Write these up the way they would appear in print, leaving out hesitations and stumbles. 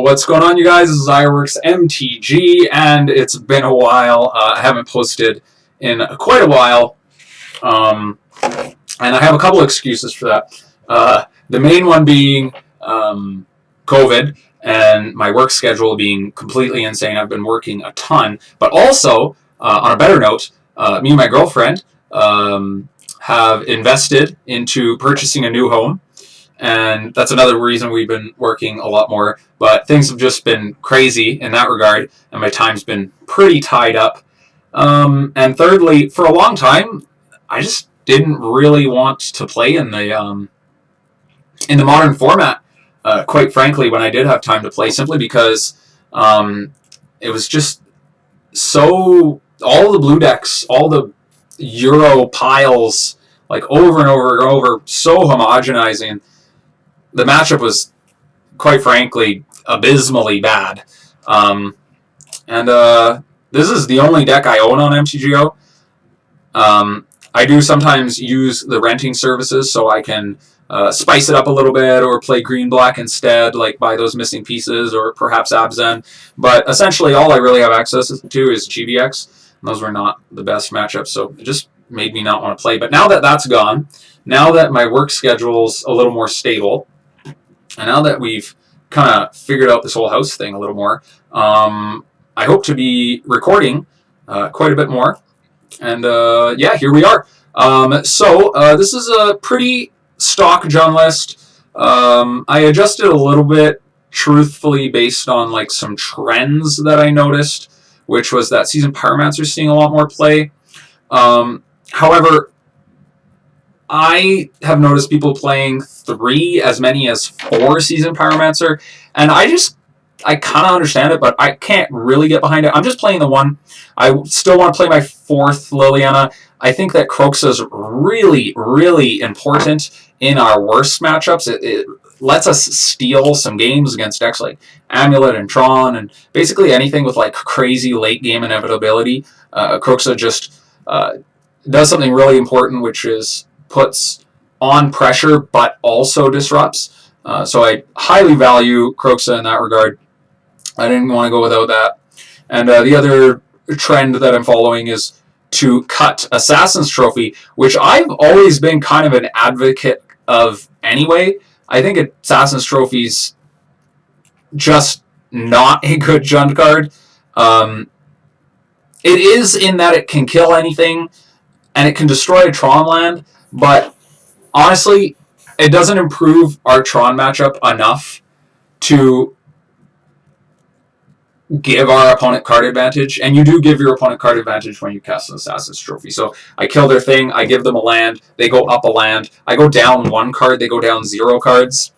what's going on, you guys? This is Ironworks MTG, and it's been a while. I haven't posted in quite a while, and I have a couple excuses for that. The main one being COVID and my work schedule being completely insane. I've been working a ton, but also, on a better note, me and my girlfriend have invested into purchasing a new home. And that's another reason we've been working a lot more. But things have just been crazy in that regard, and my time's been pretty tied up. And thirdly, for a long time, I just didn't really want to play in the modern format. Quite frankly, when I did have time to play, simply because it was just so, all the blue decks, all the Euro piles, like over and over and over, so homogenizing. The matchup was, quite frankly, abysmally bad. This is the only deck I own on MTGO. I do sometimes use the renting services so I can spice it up a little bit, or play green-black instead, like buy those missing pieces, or perhaps Abzen. But essentially all I really have access to is GVX, and those were not the best matchups, so it just made me not want to play. But now that that's gone, now that my work schedule's a little more stable, and now that we've kind of figured out this whole house thing a little more, I hope to be recording quite a bit more. And yeah, here we are. This is a pretty stock Jund list. I adjusted a little bit, truthfully, based on like some trends that I noticed, which was that Seasoned Pyromancer seeing a lot more play. However, I have noticed people playing 3 as many as 4 Seasoned Pyromancer, and I kind of understand it, but I can't really get behind it. I'm just playing the 1. I still want to play my 4th Liliana. I think that Kroxa is really, really important in our worst matchups. It lets us steal some games against decks like Amulet and Tron, and basically anything with like crazy late game inevitability. Kroxa just does something really important, which is puts on pressure but also disrupts. So I highly value Kroxa in that regard. I didn't want to go without that. And the other trend that I'm following is to cut Assassin's Trophy, which I've always been kind of an advocate of anyway. I think Assassin's Trophy's just not a good Jund card. It is in that it can kill anything, and it can destroy a Tron land, but honestly, it doesn't improve our Tron matchup enough to give our opponent card advantage, and you do give your opponent card advantage when you cast an Assassin's Trophy. So I kill their thing, I give them a land, they go up a land, I go down 1 card, they go down 0 cards,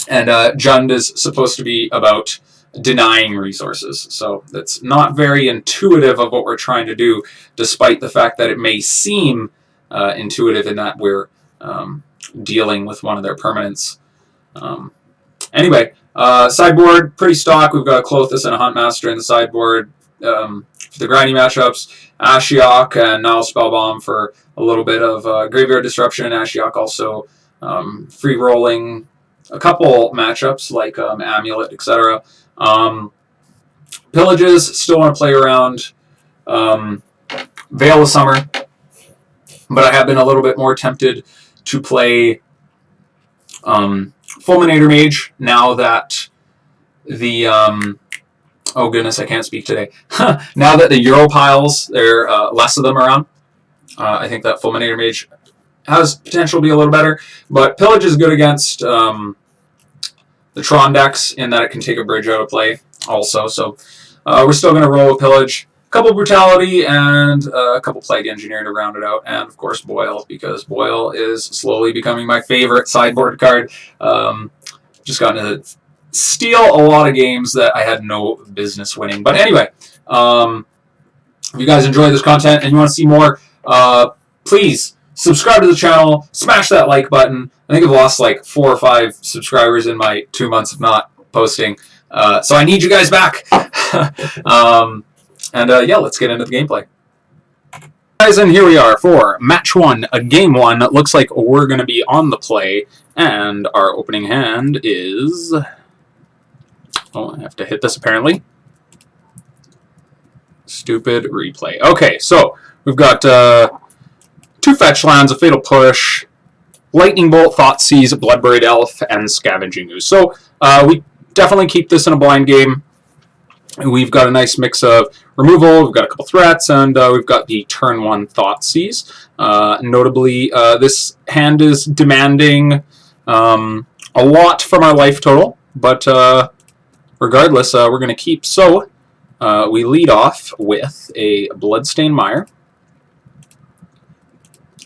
and Jund is supposed to be about denying resources, so that's not very intuitive of what we're trying to do, despite the fact that it may seem intuitive in that we're dealing with one of their permanents. Anyway, sideboard, pretty stock. We've got a Klothys and a Huntmaster in the sideboard for the grindy matchups. Ashiok and Nihil Spellbomb for a little bit of graveyard disruption. Ashiok also free rolling a couple matchups like Amulet, etc. Pillages, still want to play around Veil of Summer, but I have been a little bit more tempted to play Fulminator Mage now that the oh goodness, I can't speak today. Now that the Euro piles, there are less of them around. I think that Fulminator Mage has potential to be a little better, but Pillage is good against the Tron decks in that it can take a bridge out of play also. So we're still going to roll with Pillage. Couple Brutality and a couple Plague Engineer to round it out, and of course Boil, because Boil is slowly becoming my favorite sideboard card. Just gotten to steal a lot of games that I had no business winning. But anyway, if you guys enjoy this content and you want to see more, please subscribe to the channel, smash that like button. I think I've lost like 4 or 5 subscribers in my 2 months of not posting, so I need you guys back. Yeah, let's get into the gameplay. Guys, and here we are for match 1, game 1. It looks like we're going to be on the play, and our opening hand is Oh, I have to hit this apparently. Stupid replay. Okay, so we've got 2 fetch lands, a Fatal Push, Lightning Bolt, Thoughtseize, Bloodbraid Elf, and Scavenging Ooze. So we definitely keep this in a blind game. We've got a nice mix of removal, we've got a couple threats, and we've got the turn 1 Thoughtseize. Notably, this hand is demanding a lot from our life total, but regardless, we're going to keep. So we lead off with a Bloodstained Mire,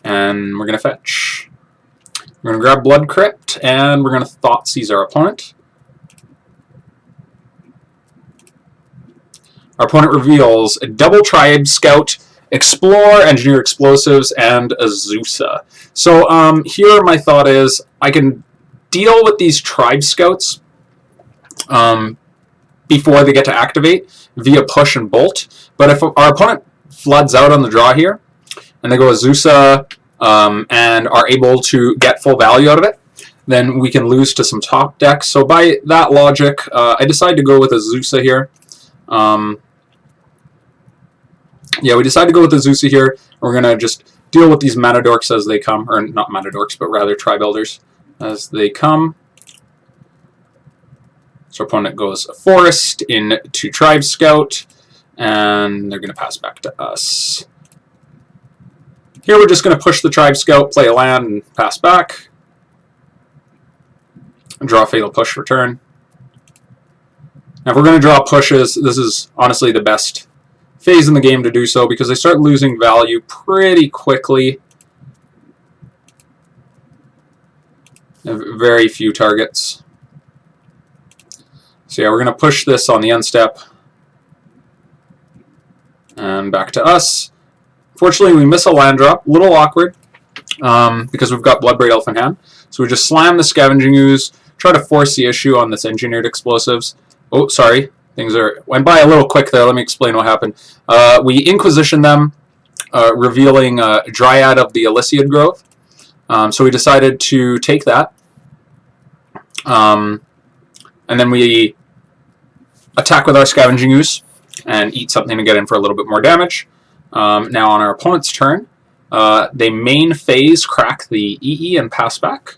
and we're going to fetch. We're going to grab Blood Crypt, and we're going to Thoughtseize our opponent. Our opponent reveals a double Tribe Scout, Explore, Engineer Explosives, and Azusa. So here my thought is I can deal with these Tribe Scouts before they get to activate via Push and Bolt. But if our opponent floods out on the draw here, and they go Azusa and are able to get full value out of it, then we can lose to some top decks. So by that logic, I decided to go with Azusa here. Yeah, we decided to go with Azusa here. We're going to just deal with these mana dorks as they come. Or not mana dorks, but rather Tribe Elders as they come. So our opponent goes a Forest into Tribe Scout, and they're going to pass back to us. Here we're just going to push the Tribe Scout, play a land, and pass back. And draw a Fatal Push for turn. Now if we're going to draw pushes, this is honestly the best phase in the game to do so, because they start losing value pretty quickly. Very few targets. So yeah, we're going to push this on the end step. And back to us. Fortunately, we miss a land drop. A little awkward, because we've got Bloodbraid Elf in hand. So we just slam the Scavenging Ooze, try to force the issue on this Engineered Explosives. Oh, sorry. Things went by a little quick there. Let me explain what happened. We Inquisition them, revealing Dryad of the Elysiad Grove. So we decided to take that. And then we attack with our Scavenging Ooze and eat something to get in for a little bit more damage. Now on our opponent's turn, they main phase crack the EE and pass back.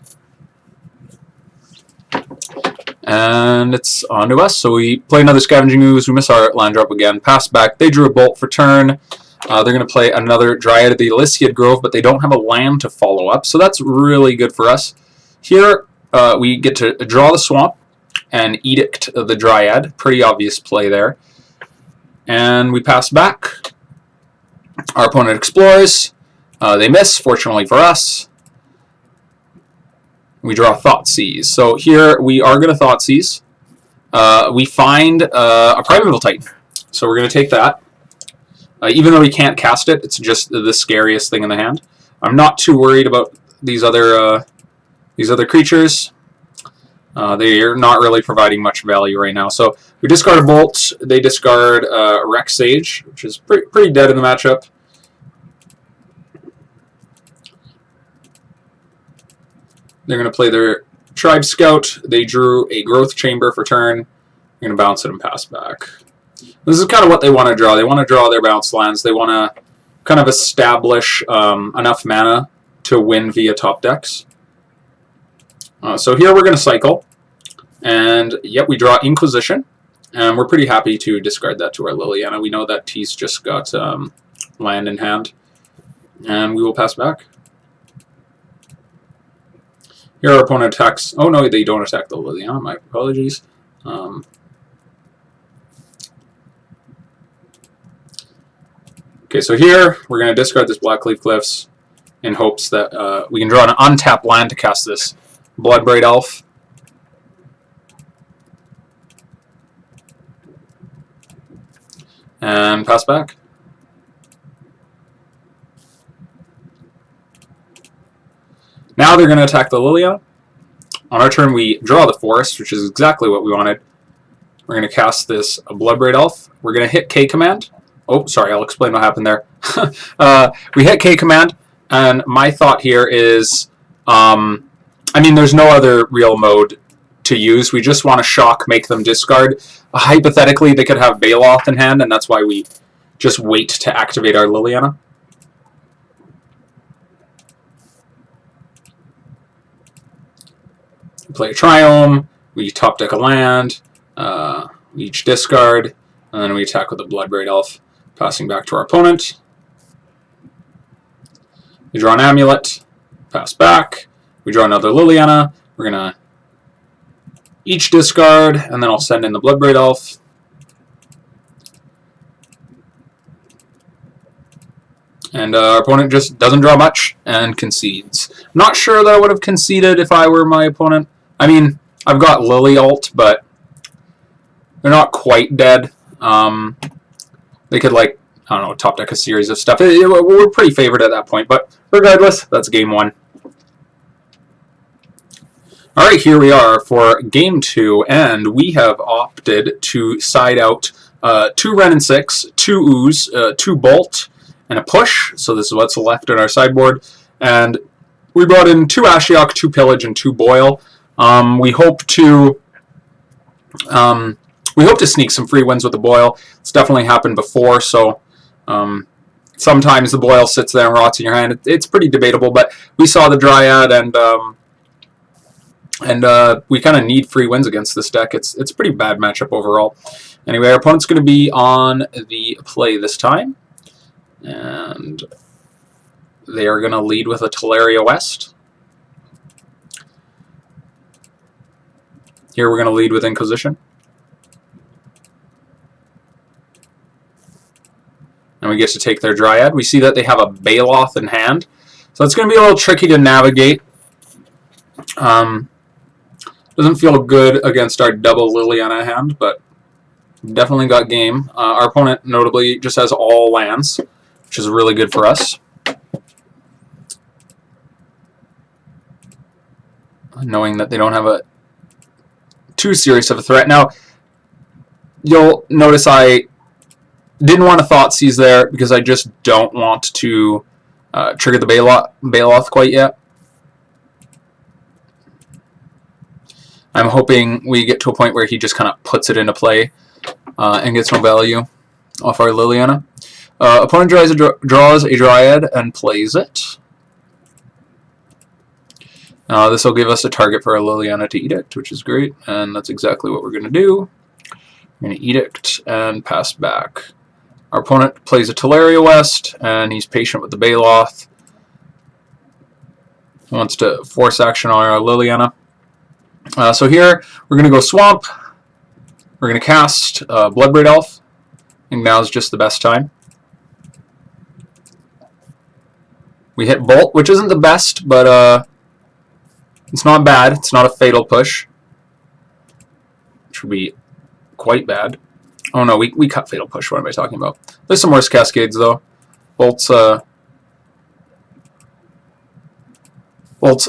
And it's on to us. So we play another Scavenging Ooze. We miss our land drop again. Pass back. They drew a Bolt for turn. They're going to play another Dryad of the Elysiad Grove, but they don't have a land to follow up. So that's really good for us. Here we get to draw the Swamp and Edict the Dryad. Pretty obvious play there. And we pass back. Our opponent explores. They miss, fortunately for us. We draw Thoughtseize. So here we are going to Thoughtseize. We find a Primeval Titan. So we're going to take that. Even though we can't cast it, it's just the scariest thing in the hand. I'm not too worried about these other creatures. They are not really providing much value right now. So we discard a Bolt. They discard Rex Sage, which is pretty dead in the matchup. They're going to play their Tribe Scout. They drew a Growth Chamber for turn. They're going to bounce it and pass back. This is kind of what they want to draw. They want to draw their bounce lands. They want to kind of establish enough mana to win via top decks. So here we're going to cycle. And yep, we draw Inquisition. And we're pretty happy to discard that to our Liliana. We know that T's just got land in hand. And we will pass back. Here our opponent attacks. Oh no, they don't attack the Liliana. My apologies. Okay, so here we're going to discard this Blackcleave Cliffs in hopes that we can draw an untapped land to cast this Bloodbraid Elf. And pass back. Now they're going to attack the Liliana. On our turn, we draw the Forest, which is exactly what we wanted. We're going to cast this Bloodbraid Elf. We're going to hit K command. Oh, sorry, I'll explain what happened there. We hit K command, and my thought here is, I mean, there's no other real mode to use. We just want to shock, make them discard. Hypothetically, they could have Baloth in hand, and that's why we just wait to activate our Liliana. We play a Triome, we top deck a land, we each discard, and then we attack with a Bloodbraid Elf, passing back to our opponent. We draw an Amulet, pass back, we draw another Liliana, we're going to each discard, and then I'll send in the Bloodbraid Elf. And our opponent just doesn't draw much and concedes. I'm not sure that I would have conceded if I were my opponent. I mean, I've got Lily ult, but they're not quite dead. They could, like, I don't know, top deck a series of stuff. We're pretty favored at that point, but regardless, that's game 1. Alright, here we are for game 2, and we have opted to side out 2 Wrenn and Six, 2 Ooze, 2 Bolt, and a Push. So this is what's left in our sideboard. And we brought in 2 Ashiok, 2 Pillage, and 2 Boil. We hope to sneak some free wins with the Boil. It's definitely happened before, so sometimes the Boil sits there and rots in your hand. It's pretty debatable, but we saw the Dryad, and we kind of need free wins against this deck. It's a pretty bad matchup overall. Anyway, our opponent's going to be on the play this time, and they are going to lead with a Teleria West. Here we're going to lead with Inquisition. And we get to take their Dryad. We see that they have a Baloth in hand, so it's going to be a little tricky to navigate. Doesn't feel good against our double Liliana hand, but definitely got game. Our opponent, notably, just has all lands, which is really good for us. Knowing that they don't have a too serious of a threat. Now, you'll notice I didn't want to Thoughtseize there because I just don't want to trigger the Baloth quite yet. I'm hoping we get to a point where he just kind of puts it into play and gets no value off our Liliana. Opponent draws a Dryad and plays it. This will give us a target for our Liliana to Edict, which is great, and that's exactly what we're going to do. We're going to Edict and pass back. Our opponent plays a Teleria West, and he's patient with the Baloth. He wants to force action on our Liliana. So here, we're going to go Swamp. We're going to cast Bloodbraid Elf. I think now is just the best time. We hit Bolt, which isn't the best, but it's not bad. It's not a fatal push, which would be quite bad. Oh no, we cut fatal push. What am I talking about? There's some worse cascades though. Bolt's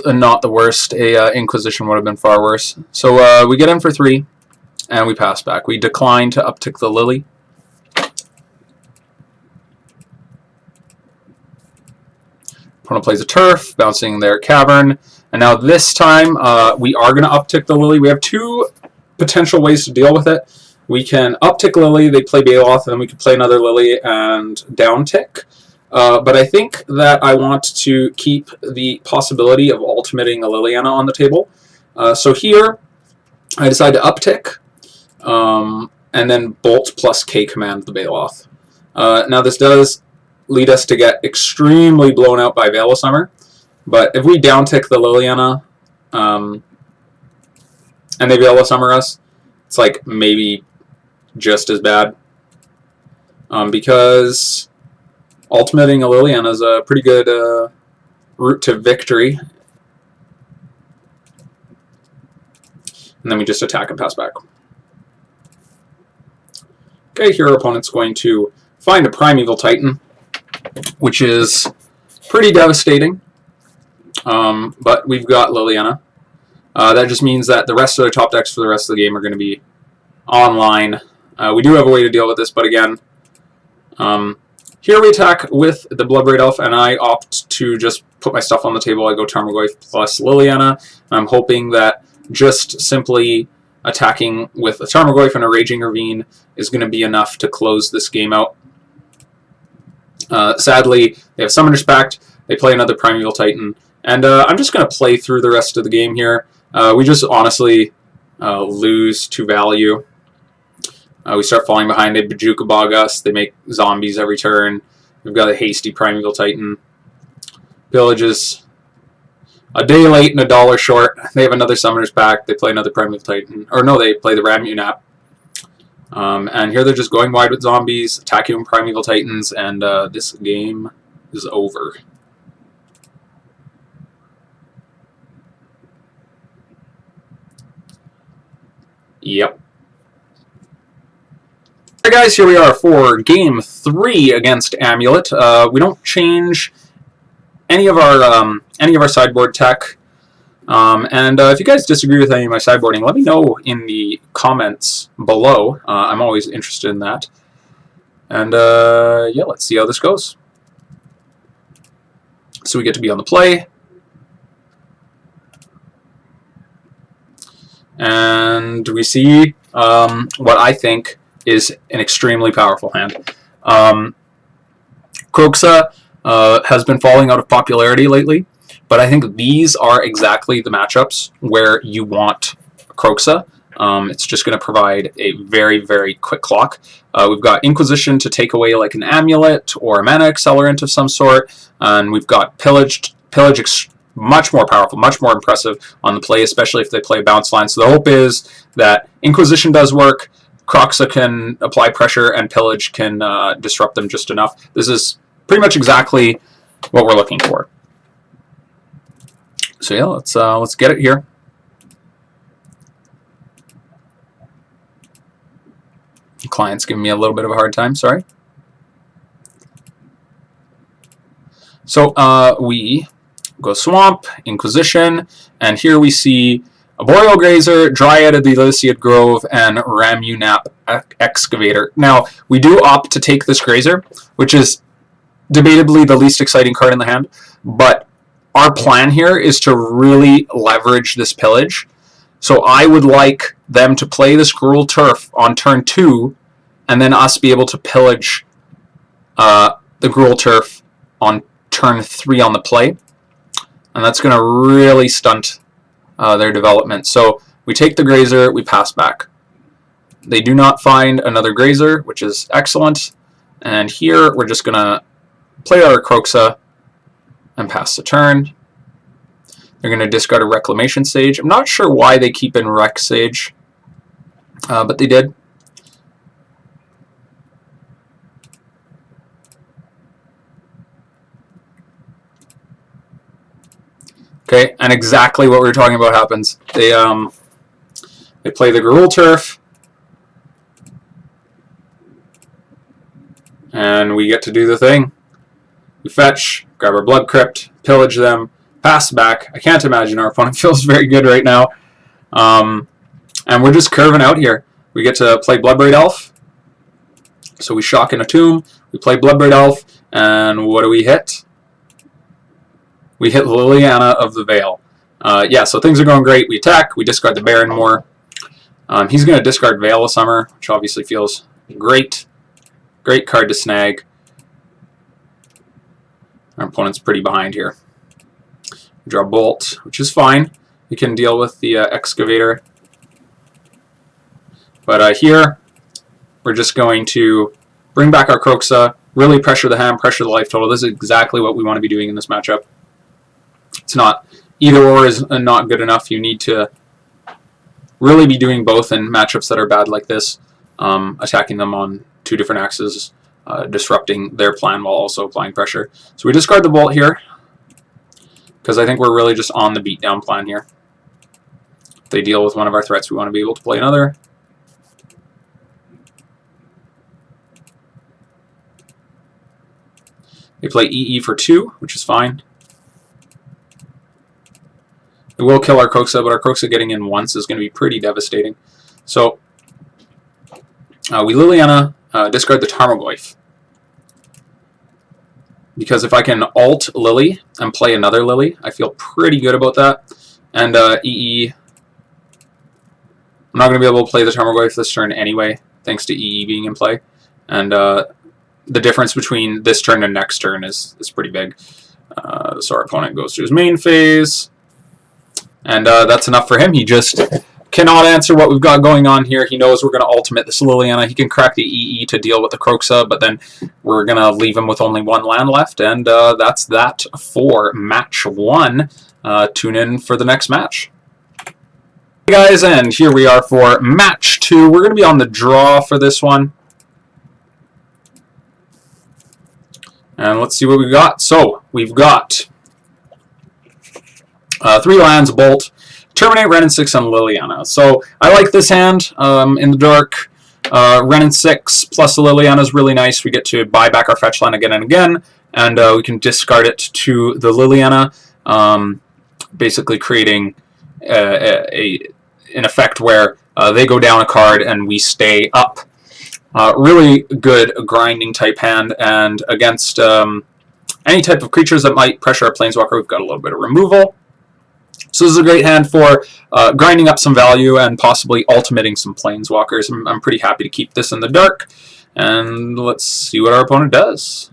not the worst. A Inquisition would have been far worse. So we get in for 3, and we pass back. We decline to uptick the Lily. Opponent plays a Turf, bouncing their Cavern. And now this time, we are going to uptick the Lily. We have 2 potential ways to deal with it. We can uptick Lily, they play Baloth, and then we can play another Lily and downtick. But I think that I want to keep the possibility of ultimating a Liliana on the table. So here, I decide to uptick, and then Bolt plus K command the Baloth. Now this does lead us to get extremely blown out by Veil of Summer. But if we downtick the Liliana, and they Veil of Summer us, it's like maybe just as bad. Because ultimating a Liliana is a pretty good route to victory. And then we just attack and pass back. Okay, here our opponent's going to find a Primeval Titan, which is pretty devastating. But we've got Liliana. That just means that the rest of the top decks for the rest of the game are going to be online. We do have a way to deal with this, but again, here we attack with the Bloodbraid Elf, and I opt to just put my stuff on the table. I go Tarmogoyf plus Liliana. I'm hoping that just simply attacking with a Tarmogoyf and a Raging Ravine is going to be enough to close this game out. Sadly, they have Summoner's Pact, they play another Primeval Titan, and I'm just going to play through the rest of the game here. We just honestly lose to value. We start falling behind, they Bajuka Bog us, they make zombies every turn. We've got a hasty Primeval Titan. Villages a day late and $1 short. They have another Summoner's Pact, they play another Primeval Titan. Or no, they play the Ramunap. And here they're just going wide with zombies, attacking Primeval Titans, and this game is over. Yep. Alright guys, here we are for Game 3 against Amulet. We don't change any of our sideboard tech. And if you guys disagree with any of my sideboarding, let me know in the comments below. I'm always interested in that. And yeah, let's see how this goes. So we get to be on the play. And we see what I think is an extremely powerful hand. Kroxa has been falling out of popularity lately, but I think these are exactly the matchups where you want Kroxa. It's just going to provide a very, very quick clock. We've got Inquisition to take away like an Amulet or a mana accelerant of some sort, and we've got Pillage much more powerful, much more impressive on the play, especially if they play bounce line. So the hope is that Inquisition does work, Kroxa can apply pressure, and Pillage can disrupt them just enough. This is pretty much exactly what we're looking for. So yeah, let's get it here. The client's giving me a little bit of a hard time, sorry. So we go Swamp, Inquisition, and here we see a Boreal Grazer, Dryad of the Elysiad Grove, and Ramunap Excavator. Now, we do opt to take this Grazer, which is debatably the least exciting card in the hand, but our plan here is to really leverage this Pillage. So I would like them to play this Gruul Turf on turn 2, and then us be able to pillage the Gruul Turf on turn 3 on the play. And that's going to really stunt their development. So we take the Grazer, we pass back. They do not find another Grazer, which is excellent. And here we're just going to play our Kroxa and pass the turn. They're going to discard a Reclamation Sage. I'm not sure why they keep in Rec Sage, but they did. Okay, and exactly what we were talking about happens. They play the Gruul Turf, and we get to do the thing. We fetch, grab our Blood Crypt, pillage them, pass back. I can't imagine our opponent feels very good right now. And we're just curving out here. We get to play Bloodbraid Elf. So we shock in a tomb, we play Bloodbraid Elf, and what do we hit? We hit Liliana of the Veil. Yeah, so things are going great. We attack, we discard the Barren Moor. He's going to discard Veil of Summer, which obviously feels great. Great card to snag. Our opponent's pretty behind here. We draw Bolt, which is fine. We can deal with the Excavator. But here, we're just going to bring back our Kroxa, really pressure the hand, pressure the life total. This is exactly what we want to be doing in this matchup. It's not, either or is not good enough. You need to really be doing both in matchups that are bad like this, attacking them on 2 different axes, disrupting their plan while also applying pressure. So we discard the Bolt here, because I think we're really just on the beatdown plan here. If they deal with one of our threats, we want to be able to play another. They play EE for 2, which is fine. It will kill our Kroxa, but our Kroxa getting in once is going to be pretty devastating. So we Liliana, discard the Tarmogoyf. Because if I can alt Lily and play another Lily, I feel pretty good about that. And EE I'm not going to be able to play the Tarmogoyf this turn anyway, thanks to EE being in play. And the difference between this turn and next turn is pretty big. So our opponent goes to his main phase. And that's enough for him. He just cannot answer what we've got going on here. He knows we're going to ultimate this Liliana. He can crack the EE to deal with the Kroxa, but then we're going to leave him with only one land left. And that's that for match 1. Tune in for the next match. Hey guys, and here we are for match 2. We're going to be on the draw for this one. And let's see what we've got. So, we've got 3 lands, Bolt, Terminate, Wrenn and Six, and Liliana. So, I like this hand in the dark. Wrenn and Six plus the Liliana is really nice. We get to buy back our fetch land again and again, and we can discard it to the Liliana, basically creating an effect where they go down a card and we stay up. Really good grinding type hand, and against any type of creatures that might pressure a Planeswalker, we've got a little bit of removal. So this is a great hand for grinding up some value and possibly ultimating some Planeswalkers. I'm pretty happy to keep this in the dark, and let's see what our opponent does.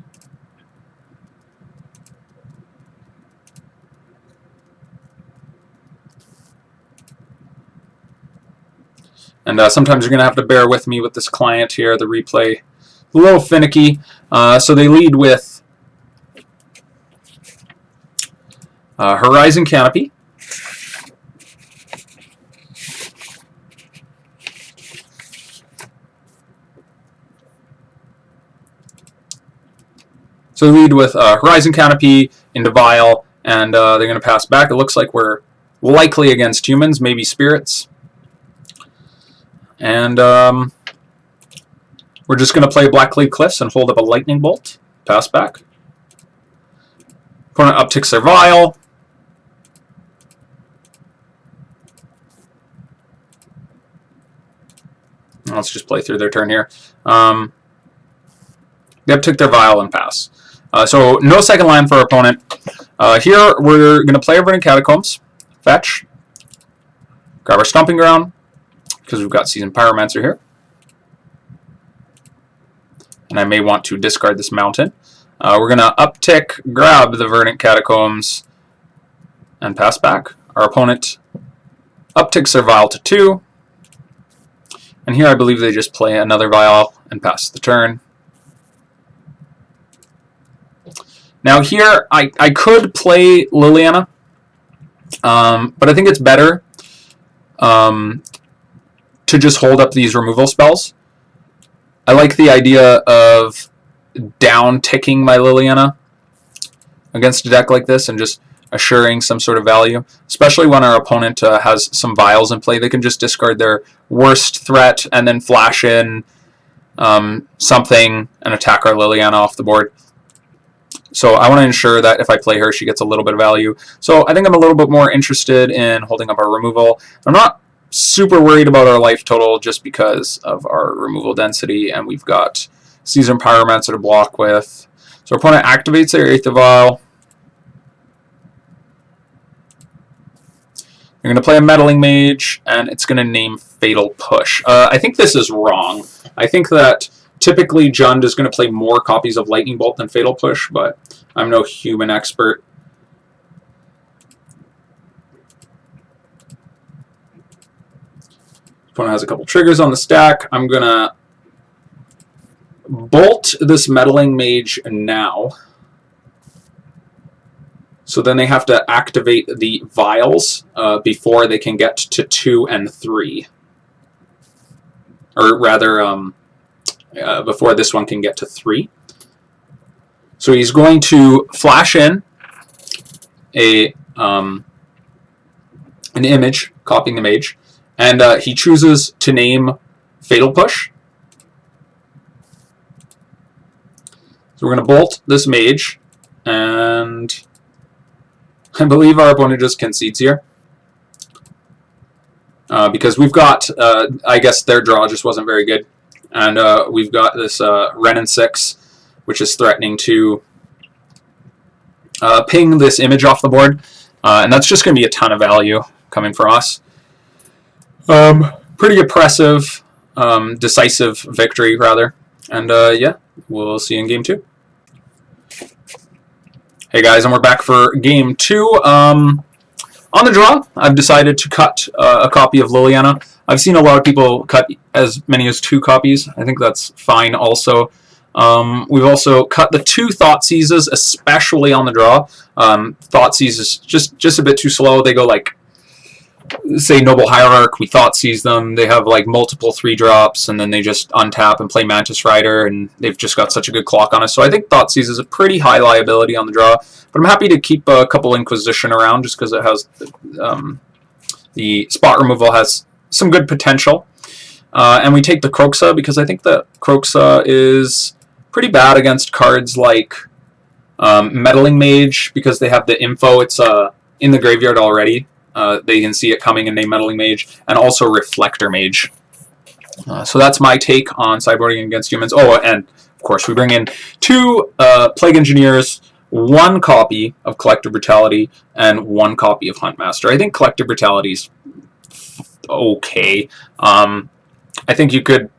And sometimes you're going to have to bear with me with this client here. The replay a little finicky. So they lead with Horizon Canopy. So they lead with Horizon Canopy into Vial, and they're going to pass back. It looks like we're likely against humans, maybe spirits. And we're just going to play Blackcleave Cliffs and hold up a Lightning Bolt. Pass back. Opponent upticks their Vial. Let's just play through their turn here. They uptick their Vial and pass. So no second land for our opponent. Here we're going to play Verdant Catacombs. Fetch. Grab our Stomping Ground, because we've got Seasoned Pyromancer here. And I may want to discard this mountain. We're going to uptick, grab the Verdant Catacombs, and pass back. Our opponent upticks their Vial to 2. And here I believe they just play another Vial and pass the turn. Now here I could play Liliana, but I think it's better to just hold up these removal spells. I like the idea of down-ticking my Liliana against a deck like this and just assuring some sort of value, especially when our opponent has some Vials in play. They can just discard their worst threat and then flash in something and attack our Liliana off the board. So I want to ensure that if I play her, she gets a little bit of value. So I think I'm a little bit more interested in holding up our removal. I'm not super worried about our life total just because of our removal density, and we've got Seasoned Pyromancer to block with. So our opponent activates their Aether Vial. They're going to play a Meddling Mage, and it's going to name Fatal Push. I think this is wrong. I think that typically Jund is going to play more copies of Lightning Bolt than Fatal Push, but I'm no human expert. Opponent has a couple triggers on the stack. I'm going to bolt this Meddling Mage now. So then they have to activate the Vials before they can get to 2 and 3. Or rather, before this one can get to 3. So he's going to flash in an image, copying the mage, and he chooses to name Fatal Push. So we're going to bolt this mage, and I believe our opponent just concedes here. Because we've got, I guess their draw just wasn't very good. And we've got this Wrenn and Six, which is threatening to ping this image off the board. And that's just going to be a ton of value coming from us. pretty oppressive, decisive victory, rather. And yeah, we'll see you in game 2. Hey guys, and we're back for game 2. On the draw, I've decided to cut a copy of Liliana. I've seen a lot of people cut as many as 2 copies. I think that's fine also. We've also cut the 2 Thoughtseizes, especially on the draw. Thoughtseize is just a bit too slow. They go like, say, Noble Hierarch, we Thoughtseize them. They have like multiple 3-drops, and then they just untap and play Mantis Rider, and they've just got such a good clock on us. So I think Thoughtseize is a pretty high liability on the draw. But I'm happy to keep a couple Inquisition around just because it has the spot removal has some good potential. And we take the Kroxa because I think that Kroxa is pretty bad against cards like Meddling Mage because they have the info. It's in the graveyard already. They can see it coming and name Meddling Mage, and also Reflector Mage. So that's my take on sideboarding against humans. Oh, and of course we bring in 2 Plague Engineers, 1 copy of Collective Brutality, and 1 copy of Huntmaster. I think Collective Brutality's okay. I think you could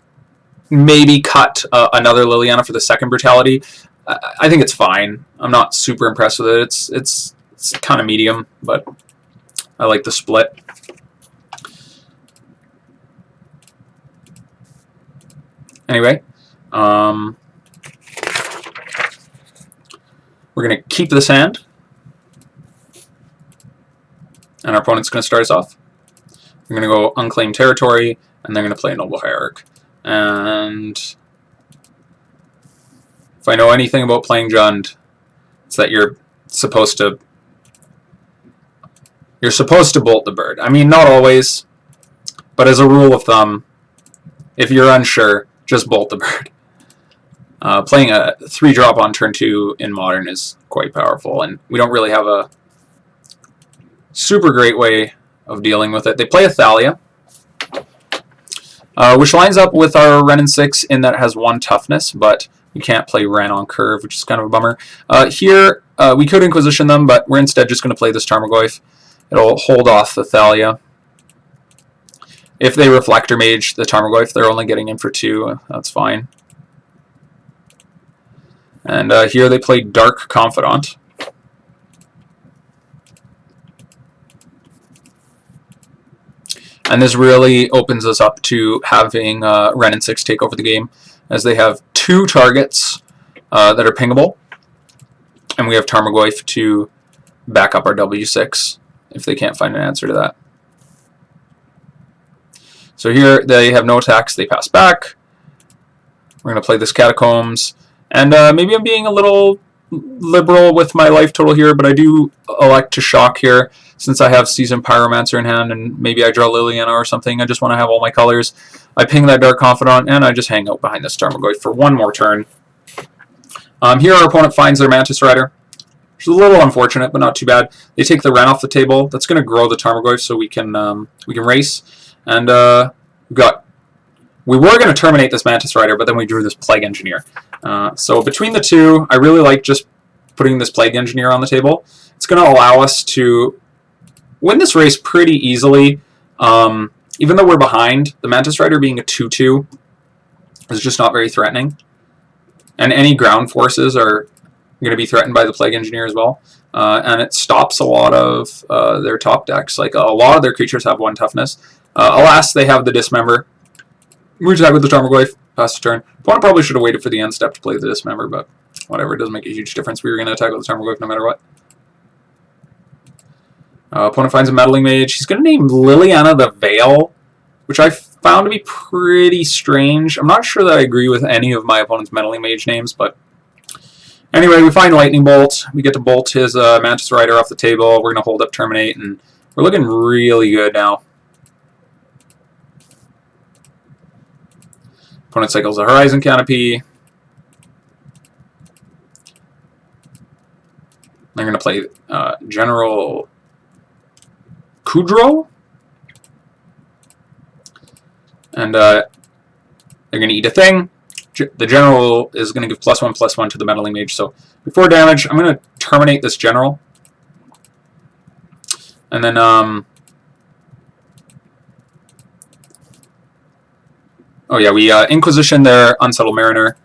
maybe cut another Liliana for the second Brutality. I think it's fine. I'm not super impressed with it. It's kind of medium, but I like the split. Anyway, we're going to keep this hand, and our opponent's going to start us off. We're going to go Unclaimed Territory, and they're going to play Noble Hierarch. And if I know anything about playing Jund, it's that you're supposed to bolt the bird. I mean, not always, but as a rule of thumb, if you're unsure, just bolt the bird. Playing a 3-drop on turn 2 in Modern is quite powerful, and we don't really have a super great way of dealing with it. They play a Thalia, which lines up with our Wrenn and Six in that it has 1 toughness, but you can't play Wrenn on curve, which is kind of a bummer. Here, we could Inquisition them, but we're instead just going to play this Tarmogoyf. It'll hold off the Thalia. If they Reflector Mage the Tarmogoyf, they're only getting in for 2. That's fine. And here they play Dark Confidant. And this really opens us up to having Wrenn and Six take over the game, as they have 2 targets that are pingable. And we have Tarmogoyf to back up our W6 if they can't find an answer to that. So here they have no attacks, they pass back. We're going to play this Catacombs. And maybe I'm being a little liberal with my life total here, but I do elect to shock here since I have Seasoned Pyromancer in hand, and maybe I draw Liliana or something. I just want to have all my colors. I ping that Dark Confidant, and I just hang out behind this Tarmogoyf for 1 more turn. Here our opponent finds their Mantis Rider, which is a little unfortunate, but not too bad. They take the Wrenn off the table. That's going to grow the Tarmogoyf so we can race. And we were going to terminate this Mantis Rider, but then we drew this Plague Engineer. So between the 2, I really like just putting this Plague Engineer on the table. It's going to allow us to win this race pretty easily. Even though we're behind, the Mantis Rider being a 2/2 is just not very threatening. And any ground forces are going to be threatened by the Plague Engineer as well. And it stops a lot of their top decks. Like a lot of their creatures have 1 toughness. Alas, they have the Dismember. We attack with the Tarmogoyf, pass the turn. Opponent probably should have waited for the end step to play the Dismember, but whatever, it doesn't make a huge difference. We were going to attack with the Tarmogoyf no matter what. Opponent finds a Meddling Mage. He's going to name Liliana the Veil, which I found to be pretty strange. I'm not sure that I agree with any of my opponent's Meddling Mage names, but anyway, we find Lightning Bolt. We get to bolt his Mantis Rider off the table. We're going to hold up Terminate, and we're looking really good now. Opponent cycles a Horizon Canopy. They're going to play General Kudro. And they're going to eat a thing. The General is going to give +1/+1 to the Meddling Mage. So before damage, I'm going to terminate this General. And then Oh yeah, we Inquisition their Unsettled Mariner,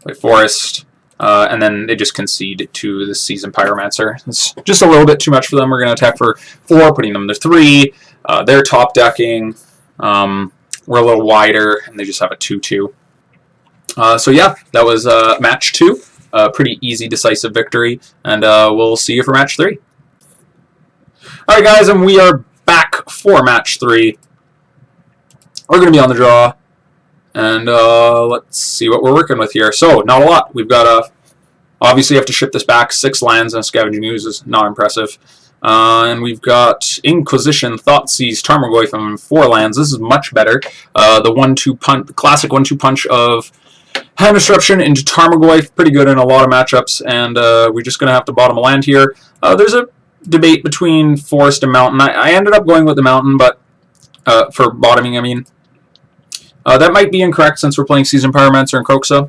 play Forest, and then they just concede to the Seasoned Pyromancer. It's just a little bit too much for them. We're going to attack for 4, putting them to 3. They're top decking. We're a little wider, and they just have a 2/2. So yeah, that was match 2. Pretty easy, decisive victory, and we'll see you for match 3. Alright guys, and we are back for match 3. We're going to be on the draw, and let's see what we're working with here. So, not a lot. We've got obviously have to ship this back. 6 lands and a Scavenging Ooze is not impressive. And we've got Inquisition, Thoughtseize, Tarmogoyf, and 4 lands. This is much better. The 1-2 punch, the classic 1-2 punch of Hand Disruption into Tarmogoyf, pretty good in a lot of matchups, and we're just going to have to bottom a land here. There's a debate between Forest and Mountain. I ended up going with the Mountain, but for bottoming, I mean. That might be incorrect since we're playing Seasoned Pyromancer and Kroxa,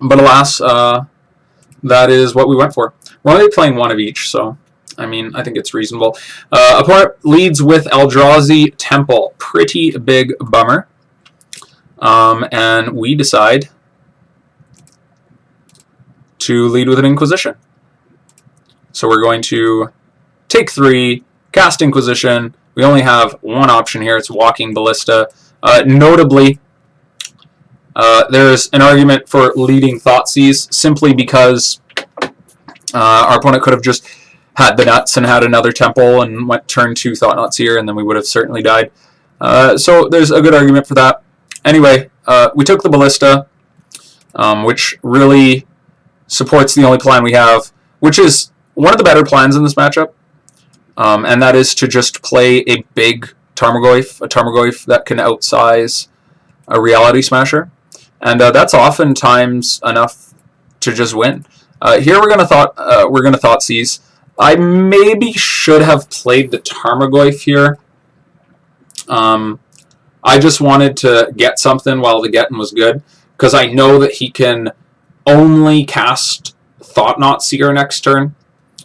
but alas, that is what we went for. We're only playing 1 of each, so, I mean, I think it's reasonable. Opponent leads with Eldrazi Temple. Pretty big bummer. And we decide to lead with an Inquisition. So we're going to take 3, cast Inquisition. We only have 1 option here. It's Walking Ballista. Notably, there's an argument for leading Thoughtseize simply because our opponent could have just had the nuts and had another temple and went turn 2 Thoughtnuts here, and then we would have certainly died. So there's a good argument for that. Anyway, we took the Ballista, which really supports the only plan we have, which is one of the better plans in this matchup, and that is to just play a big Tarmogoyf, a Tarmogoyf that can outsize a Reality Smasher, and that's oftentimes enough to just win. Here we're gonna Thoughtseize. I maybe should have played the Tarmogoyf here. I just wanted to get something while the getting was good, because I know that he can only cast Thought-Knot Seer next turn.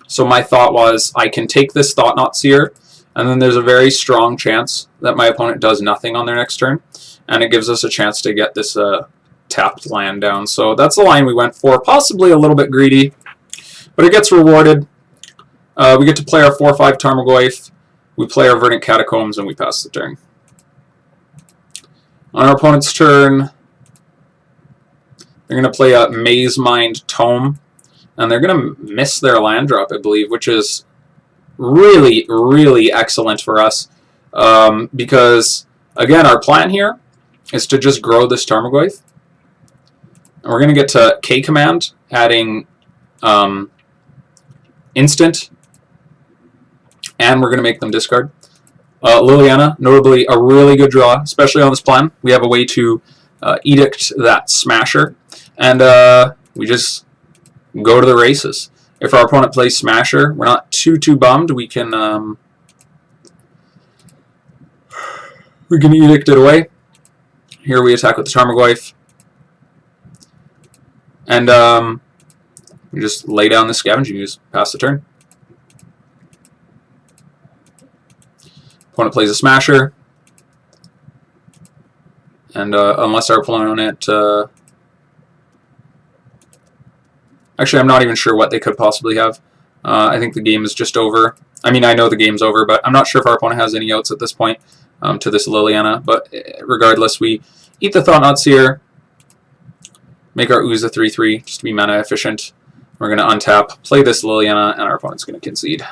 So my thought was, I can take this Thought-Knot Seer, and then there's a very strong chance that my opponent does nothing on their next turn, and it gives us a chance to get this tapped land down. So that's the line we went for. Possibly a little bit greedy, but it gets rewarded. We get to play our 4/5 Tarmogoyf, we play our Verdant Catacombs, and we pass the turn. On our opponent's turn, they're going to play a Maze Mind Tome, and they're going to miss their land drop, I believe, which is really, really excellent for us, because, again, our plan here is to just grow this Tarmogoyf, and we're going to get to K-Command, adding Instant, and we're going to make them discard. Liliana, notably a really good draw, especially on this plan. We have a way to Edict that Smasher, and we just go to the races. If our opponent plays Smasher, we're not too bummed. We can Edict it away. Here we attack with the Tarmogoyf, and we just lay down the Scavenging Ooze, pass the turn. Opponent plays a Smasher, and unless our opponent... actually, I'm not even sure what they could possibly have. I think the game is just over. I mean, I know the game's over, but I'm not sure if our opponent has any outs at this point to this Liliana. But regardless, we eat the Thought-Knot Seer, make our Ooze a 3/3 just to be mana efficient. We're going to untap, play this Liliana, and our opponent's going to concede.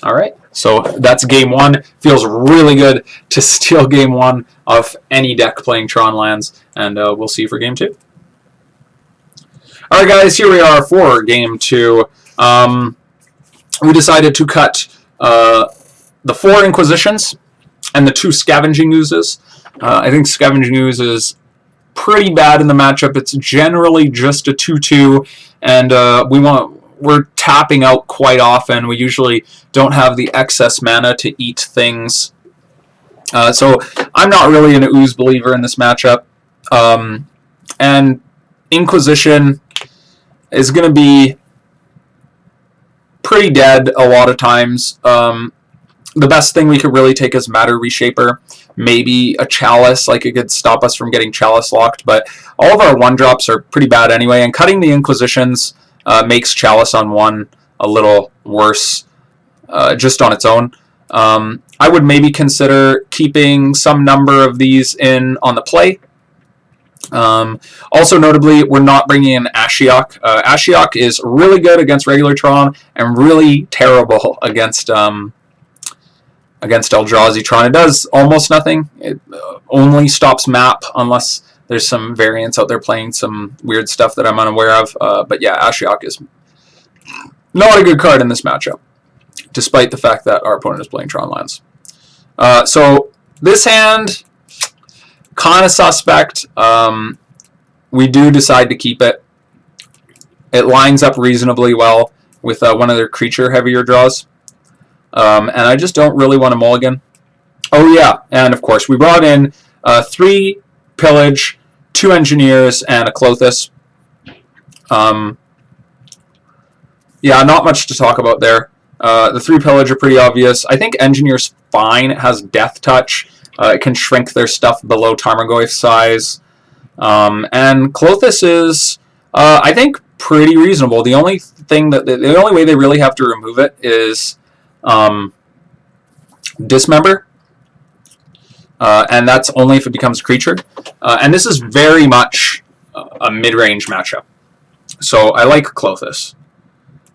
Alright, so that's game 1. Feels really good to steal game 1 of any deck playing Tron lands, and we'll see you for game 2. Alright guys, here we are for game 2. We decided to cut the 4 Inquisitions and the 2 Scavenging Oozes. I think Scavenging Ooze is pretty bad in the matchup. It's generally just a 2/2, and we're tapping out quite often. We usually don't have the excess mana to eat things. So I'm not really an Ooze believer in this matchup. And Inquisition is going to be pretty dead a lot of times. The best thing we could really take is Matter Reshaper. maybe a Chalice, like it could stop us from getting Chalice locked, but all of our 1-drops are pretty bad anyway, and cutting the Inquisitions makes Chalice on 1 a little worse just on its own. I would maybe consider keeping some number of these in on the play. Also notably, we're not bringing in Ashiok. Ashiok is really good against regular Tron and really terrible against Eldrazi Tron. It does almost nothing. It only stops map unless there's some variants out there playing some weird stuff that I'm unaware of. But yeah, Ashiok is not a good card in this matchup, despite the fact that our opponent is playing Tron lands. So this hand, kind of suspect. We do decide to keep it. It lines up reasonably well with one of their creature heavier draws. And I just don't really want to mulligan. Oh yeah, and of course we brought in 3 Pillage, 2 Engineers, and a Klothys. Yeah, not much to talk about there. The 3 Pillage are pretty obvious. I think Engineer's fine. It has Death Touch. It can shrink their stuff below Tarmogoyf size. And Klothys is, I think, pretty reasonable. The only thing that the only way they really have to remove it is Dismember, and that's only if it becomes a creature. And this is very much a mid-range matchup, so I like Klothys.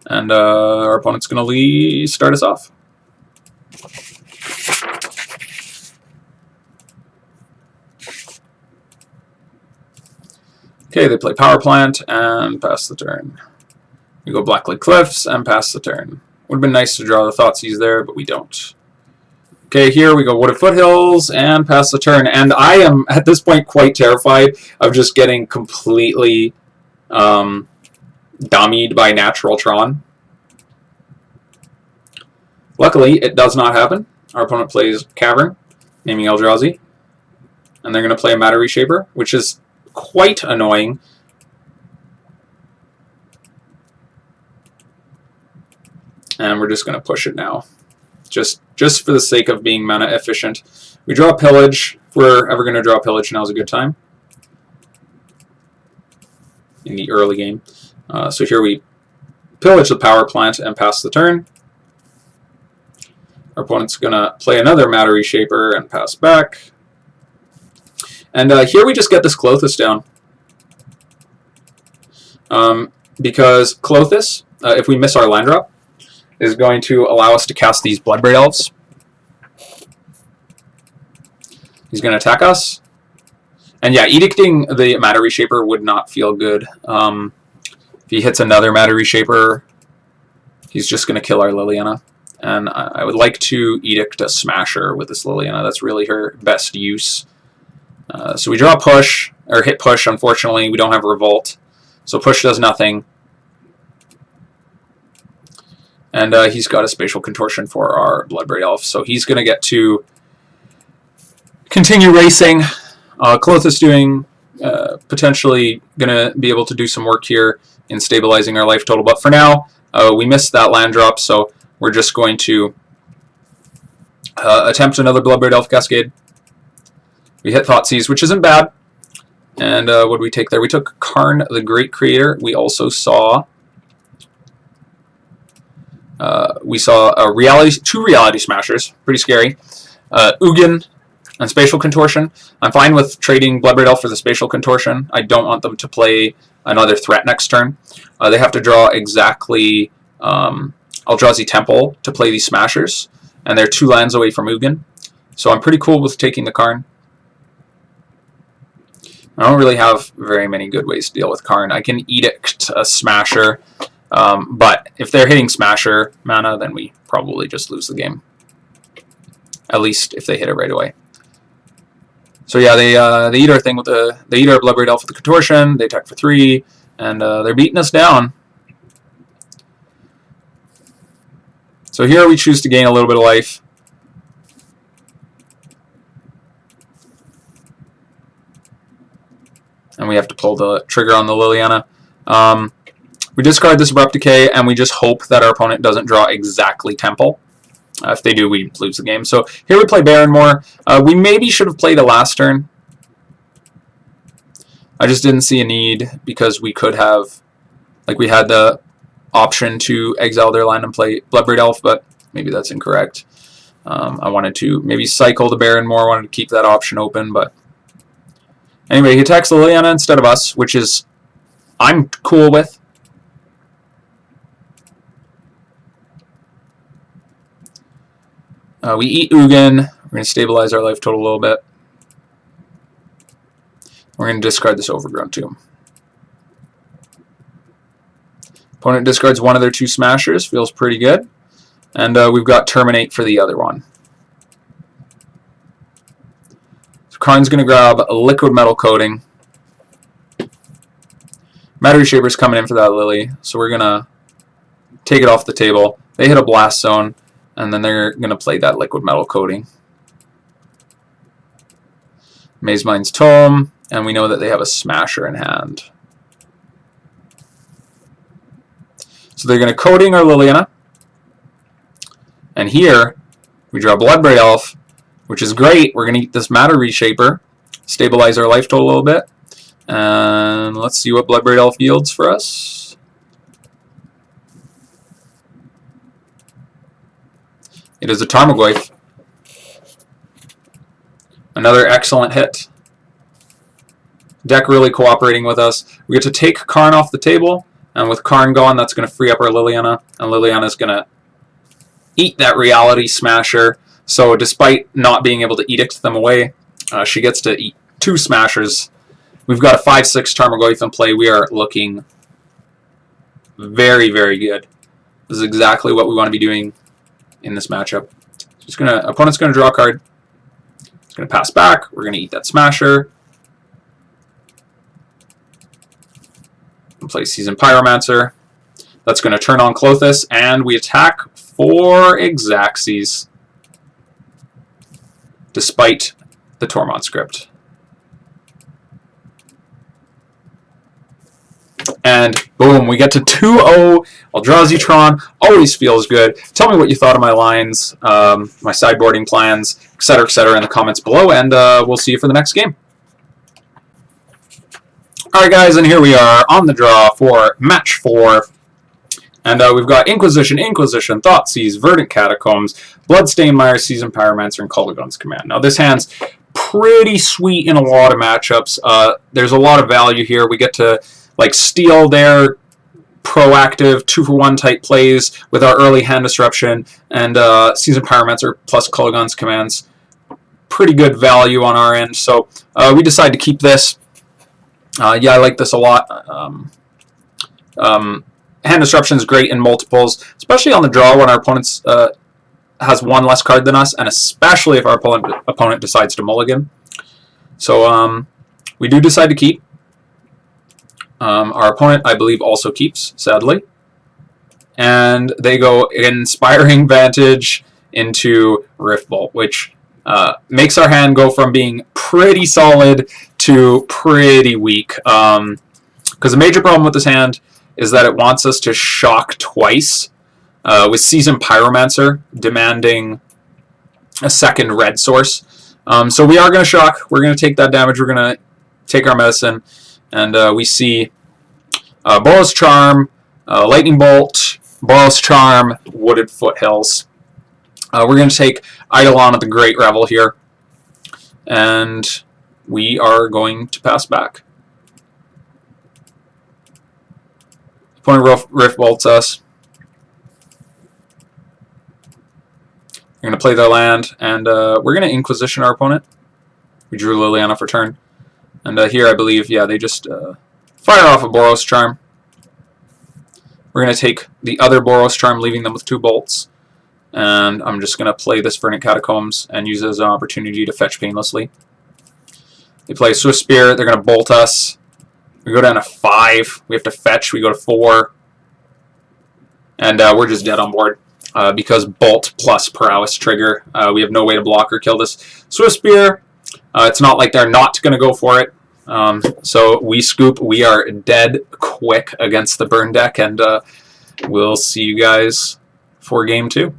And our opponent's going to start us off. Okay, they play Power Plant and pass the turn. We go Blackcleave Cliffs and pass the turn. Would have been nice to draw the Thoughtseize there, but we don't. Okay, here we go Wooded Foothills and pass the turn. And I am, at this point, quite terrified of just getting completely dummied by natural Tron. Luckily, it does not happen. Our opponent plays Cavern, naming Eldrazi. And they're going to play a Matter Reshaper, which is quite annoying. And we're just going to push it now. Just for the sake of being mana efficient. We draw a Pillage. If we're ever going to draw a Pillage, now's a good time. In the early game. So here we pillage the Power Plant and pass the turn. Our opponent's going to play another Matter Reshaper and pass back. And here we just get this Klothys down. Because Klothys, if we miss our land drop, is going to allow us to cast these Bloodbraid Elves. He's going to attack us. And yeah, edicting the Matter Reshaper would not feel good. If he hits another Matter Reshaper, he's just going to kill our Liliana. And I would like to edict a Smasher with this Liliana. That's really her best use. So we draw a push, or hit push. Unfortunately, we don't have Revolt. So push does nothing. And he's got a Spatial Contortion for our Bloodbraid Elf. So he's going to get to continue racing. Klothys doing, potentially going to be able to do some work here in stabilizing our life total. But for now, we missed that land drop, so we're just going to attempt another Bloodbraid Elf Cascade. We hit Thoughtseize, which isn't bad. And what did we take there? We took Karn, the Great Creator. We also saw... two Reality Smashers. Pretty scary. Ugin and Spatial Contortion. I'm fine with trading Bloodbraid Elf for the Spatial Contortion. I don't want them to play another threat next turn. They have to draw exactly Eldrazi Temple to play these Smashers. And they're 2 lands away from Ugin. So I'm pretty cool with taking the Karn. I don't really have very many good ways to deal with Karn. I can edict a Smasher, but if they're hitting Smasher mana, then we probably just lose the game. At least if they hit it right away. So yeah, they eat our thing with they eat our Bloodbraid Elf with the Contortion. They attack for 3, and they're beating us down. So here we choose to gain a little bit of life. And we have to pull the trigger on the Liliana. We discard this Abrupt Decay, and we just hope that our opponent doesn't draw exactly Temple. If they do, we lose the game. So here we play Barren Moor. We maybe should have played a last turn. I just didn't see a need because we could have, like, we had the option to exile their land and play Bloodbraid Elf, but maybe that's incorrect. I wanted to maybe cycle the Barren Moor. I wanted to keep that option open, but anyway, he attacks Liliana instead of us, which is I'm cool with. We eat Ugin. We're going to stabilize our life total a little bit. We're going to discard this Overgrown Tomb. Opponent discards one of their 2 smashers. Feels pretty good. And we've got Terminate for the other one. So Karn's going to grab a Liquid Metal Coating. Matter Shaper's coming in for that Lily. So we're going to take it off the table. They hit a Blast Zone. And then they're going to play that Liquid Metal Coating. Maze Mind's Tome, and we know that they have a Smasher in hand. So they're going to Coating our Liliana. And here, we draw Bloodbraid Elf, which is great. We're going to eat this Matter Reshaper, stabilize our life total a little bit. And let's see what Bloodbraid Elf yields for us. It is a Tarmogoyf. Another excellent hit. Deck really cooperating with us. We get to take Karn off the table, and with Karn gone, that's going to free up our Liliana, and Liliana's going to eat that Reality Smasher. So despite not being able to edict them away, she gets to eat 2 Smashers. We've got a 5/6 Tarmogoyf in play. We are looking very, very good. This is exactly what we want to be doing in this matchup. Opponent's gonna draw a card. It's gonna pass back. We're gonna eat that Smasher. And play Seasoned Pyromancer. That's gonna turn on Klothys, and we attack for Xaxes, despite the Tormod script. And boom, we get to 2-0. Eldrazi Tron always feels good. Tell me what you thought of my lines, my sideboarding plans, etc., in the comments below, and we'll see you for the next game. Alright guys, and here we are on the draw for match 4. And we've got Inquisition, Thoughtseize, Verdant Catacombs, Bloodstained Mire, Seasoned Pyromancer, and Kolaghan's Command. Now this hand's pretty sweet in a lot of matchups. There's a lot of value here. We get to like steal their proactive 2-for-1 type plays with our early hand disruption, and Seasoned Pyromancer plus Kolaghan's Commands. Pretty good value on our end, so we decided to keep this. Yeah, I like this a lot. Hand disruption is great in multiples, especially on the draw when our opponent has 1 less card than us, and especially if our opponent decides to mulligan. So we do decide to keep. Our opponent, I believe, also keeps, sadly. And they go Inspiring Vantage into Riftbolt, which makes our hand go from being pretty solid to pretty weak. Because the major problem with this hand is that it wants us to shock twice, with Seasoned Pyromancer demanding a second red source. So we are going to shock. We're going to take that damage. We're going to take our medicine. And we see Boros Charm, Lightning Bolt, Boros Charm, Wooded Foothills. We're going to take Eidolon at the Great Revel here. And we are going to pass back. Opponent Rift Bolts us. We're going to play their land, and we're going to Inquisition our opponent. We drew Liliana for turn. And here, I believe, yeah, they just fire off a Boros Charm. We're going to take the other Boros Charm, leaving them with 2 bolts. And I'm just going to play this Verdant Catacombs and use it as an opportunity to fetch painlessly. They play Swift Spear. They're going to bolt us. We go down to 5. We have to fetch. We go to 4. And we're just dead on board. Because Bolt plus Prowess trigger. We have no way to block or kill this Swift Spear. It's not like they're not going to go for it. So we scoop. We are dead quick against the burn deck, and we'll see you guys for game 2.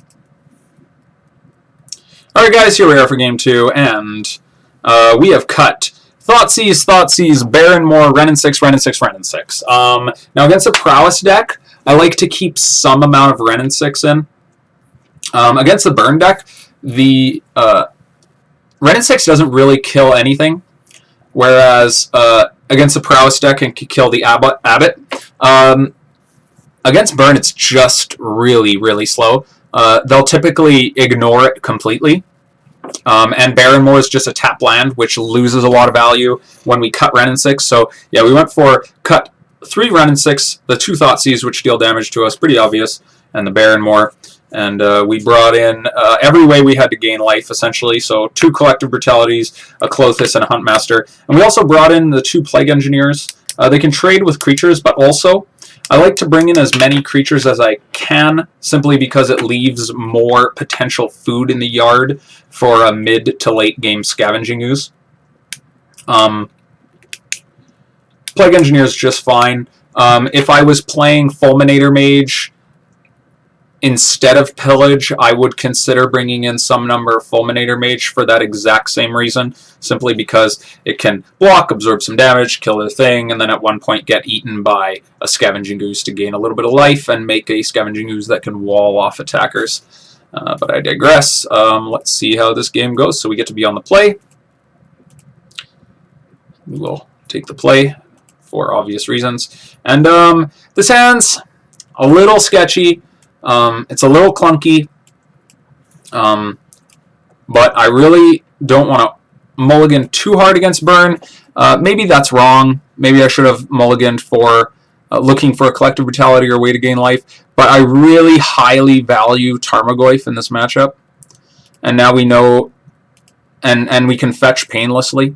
Alright guys, here we are for game 2, and we have cut Thoughtseize, Barren Moor, Wrenn and Six. Now against a Prowess deck, I like to keep some amount of Wrenn and Six in. Against the Burn deck, the Wrenn and Six doesn't really kill anything, whereas against the Prowess deck it can kill the Abbot. Against Burn, it's just really, really slow. They'll typically ignore it completely. And Barren Moor is just a tap land, which loses a lot of value when we cut Wrenn and Six. So, yeah, we went for cut 3 Wrenn and Six, the 2 Thoughtseize, which deal damage to us, pretty obvious, and the Barren Moor. And we brought in every way we had to gain life, essentially. So 2 Collective Brutalities, a Klothys, and a Huntmaster. And we also brought in the 2 Plague Engineers. They can trade with creatures, but also I like to bring in as many creatures as I can, simply because it leaves more potential food in the yard for a mid to late game Scavenging Ooze. Plague Engineer is just fine. If I was playing Fulminator Mage instead of Pillage, I would consider bringing in some number of Fulminator Mage for that exact same reason, simply because it can block, absorb some damage, kill the thing, and then at one point get eaten by a Scavenging Ooze to gain a little bit of life and make a Scavenging Ooze that can wall off attackers. But I digress. Let's see how this game goes. So we get to be on the play. We will take the play for obvious reasons. And this hand's a little sketchy. It's a little clunky, but I really don't want to mulligan too hard against Burn. Maybe that's wrong. Maybe I should have mulliganed for looking for a Collective Brutality or a way to gain life, but I really highly value Tarmogoyf in this matchup, and now we know, and we can fetch painlessly.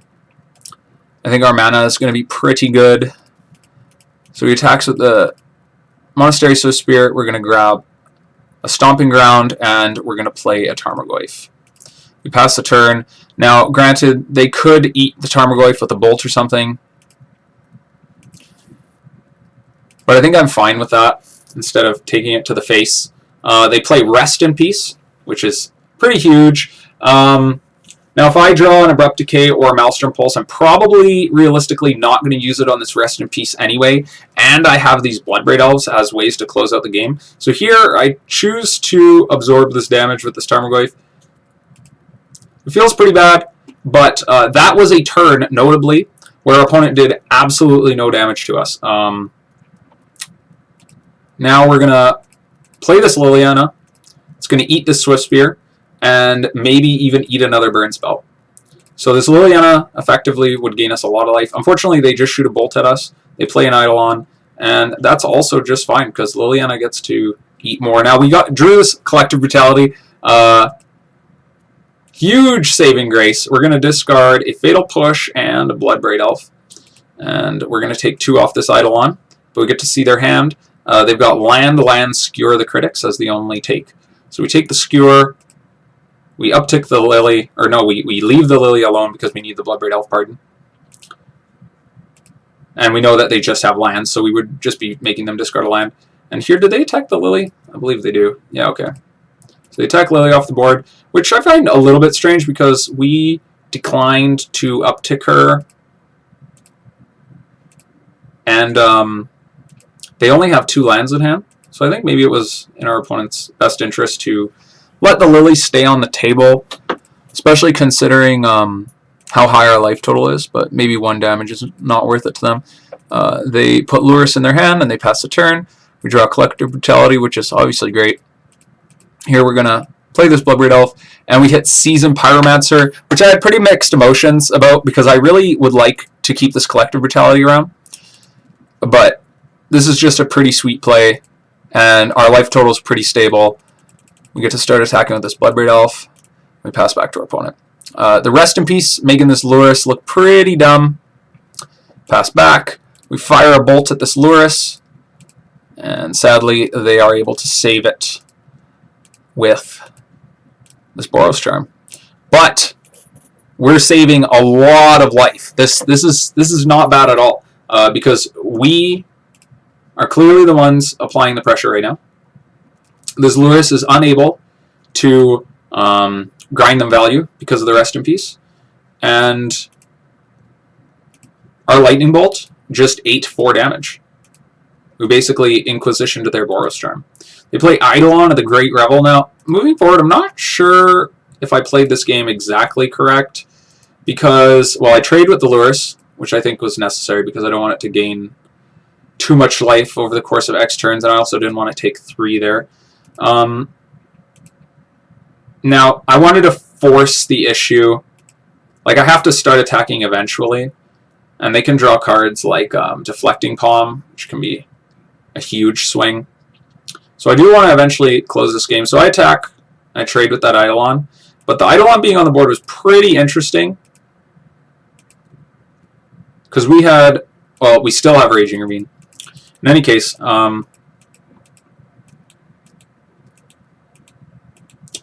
I think our mana is going to be pretty good. So he attacks with the Monastery So Spirit. We're going to grab a Stomping Ground, and we're going to play a Tarmogoyf. We pass the turn. Now, granted, they could eat the Tarmogoyf with a Bolt or something, but I think I'm fine with that instead of taking it to the face. They play Rest in Peace, which is pretty huge. Now, if I draw an Abrupt Decay or a Maelstrom Pulse, I'm probably realistically not going to use it on this Rest in Peace anyway, and I have these Bloodbraid Elves as ways to close out the game. So here, I choose to absorb this damage with this Tarmogoyf. It feels pretty bad, but that was a turn, notably, where our opponent did absolutely no damage to us. Now we're going to play this Liliana. It's going to eat this Swift Spear, and maybe even eat another burn spell. So this Liliana effectively would gain us a lot of life. Unfortunately, they just shoot a bolt at us. They play an Eidolon, and that's also just fine, because Liliana gets to eat more. Now, we drew this Collective Brutality. Huge saving grace. We're going to discard a Fatal Push and a Bloodbraid Elf. And we're going to take 2 off this Eidolon, but we get to see their hand. They've got land, Skewer the Critics as the only take. So we take the Skewer, we uptick the Lily, or no, we leave the Lily alone because we need the Bloodbraid Elf, pardon. And we know that they just have lands, so we would just be making them discard a land. And here, did they attack the Lily? I believe they do. Yeah, okay. So they attack Lily off the board, which I find a little bit strange because we declined to uptick her. And they only have 2 lands in hand, so I think maybe it was in our opponent's best interest to let the Lily stay on the table, especially considering how high our life total is, but maybe 1 damage is not worth it to them. They put Lurrus in their hand, and they pass the turn. We draw Collective Brutality, which is obviously great. Here we're going to play this Bloodbraid Elf, and we hit Seasoned Pyromancer, which I had pretty mixed emotions about, because I really would like to keep this Collective Brutality around. But this is just a pretty sweet play, and our life total is pretty stable. We get to start attacking with this Bloodbraid Elf. We pass back to our opponent. The Rest in Peace, making this Lurrus look pretty dumb. Pass back. We fire a bolt at this Lurrus, and sadly they are able to save it with this Boros Charm. But we're saving a lot of life. This is not bad at all, because we are clearly the ones applying the pressure right now. This Lurrus is unable to grind them value because of the Rest in Peace. And our Lightning Bolt just ate 4 damage. We basically Inquisitioned their Boros Charm. They play Eidolon of the Great Revel. Now, moving forward, I'm not sure if I played this game exactly correct because, well, I trade with the Lurrus, which I think was necessary because I don't want it to gain too much life over the course of X turns, and I also didn't want to take 3 there. Now, I wanted to force the issue. Like, I have to start attacking eventually, and they can draw cards like Deflecting Palm, which can be a huge swing. So I do want to eventually close this game. So I attack, I trade with that Eidolon, but the Eidolon being on the board was pretty interesting because we had, well, we still have Raging Ravine. In any case,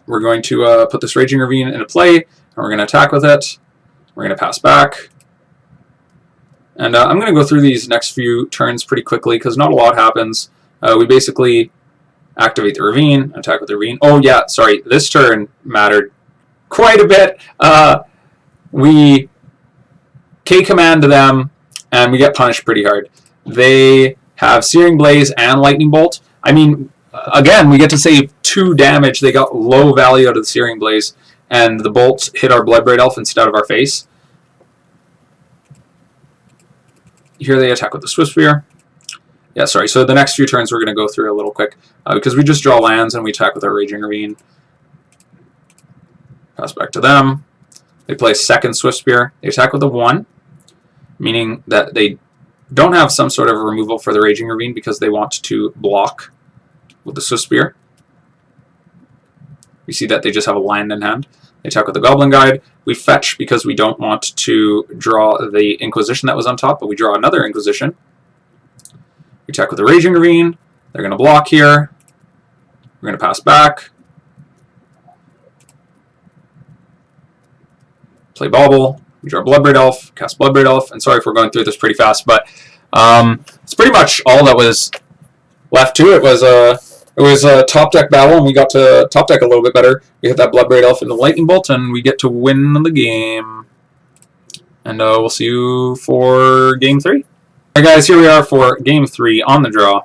we're going to put this Raging Ravine into play, and we're going to attack with it. We're going to pass back. And I'm going to go through these next few turns pretty quickly because not a lot happens. We basically activate the Ravine, attack with the Ravine. Oh yeah, sorry, this turn mattered quite a bit. We K-command them, and we get punished pretty hard. They have Searing Blaze and Lightning Bolt. I mean, again, we get to save 2 damage. They got low value out of the Searing Blaze, and the bolts hit our Bloodbraid Elf instead of our face. Here they attack with the Swift Spear. Yeah, sorry, so the next few turns we're going to go through a little quick, because we just draw lands and we attack with our Raging Ravine. Pass back to them. They play second Swift Spear. They attack with a 1, meaning that they don't have some sort of removal for the Raging Ravine because they want to block with the Swift Spear. We see that they just have a land in hand. They attack with the Goblin Guide. We fetch because we don't want to draw the Inquisition that was on top, but we draw another Inquisition. We attack with the Raging Ravine. They're going to block here. We're going to pass back. Play Bauble. We draw Bloodbraid Elf, cast Bloodbraid Elf, and sorry if we're going through this pretty fast, but it's pretty much all that was left to it. It was a top deck battle, and we got to top deck a little bit better. We hit that Bloodbraid Elf into Lightning Bolt, and we get to win the game. And we'll see you for Game 3. Alright guys, here we are for Game 3 on the draw.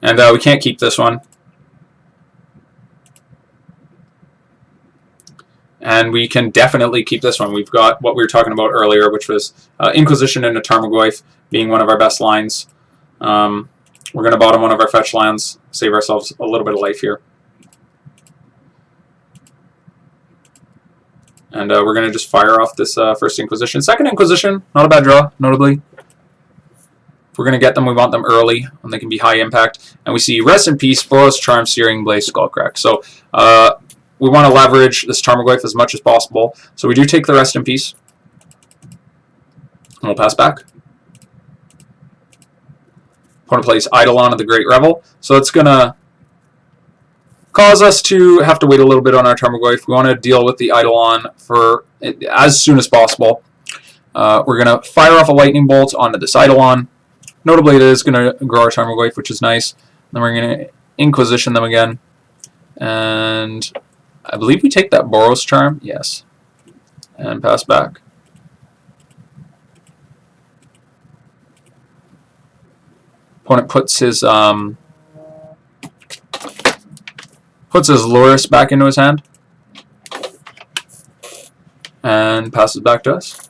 And we can't keep this one. And we can definitely keep this one. We've got what we were talking about earlier, which was Inquisition into Tarmogoyf being one of our best lines. We're going to bottom one of our fetch lands, save ourselves a little bit of life here. And we're going to just fire off this first Inquisition. Second Inquisition, not a bad draw, notably. If we're going to get them, we want them early, and they can be high impact. And we see Rest in Peace, Boros Charm, Searing Blaze, Skullcrack. So we want to leverage this Tarmogoyf as much as possible. So we do take the Rest in Peace. And we'll pass back. Opponent plays Eidolon of the Great Revel. So it's going to cause us to have to wait a little bit on our Tarmogoyf. We want to deal with the Eidolon for as soon as possible. We're going to fire off a Lightning Bolt onto this Eidolon. Notably, it is going to grow our Tarmogoyf, which is nice. Then we're going to Inquisition them again. And I believe we take that Boros Charm. Yes. And pass back. Opponent puts his Lurrus back into his hand and passes back to us.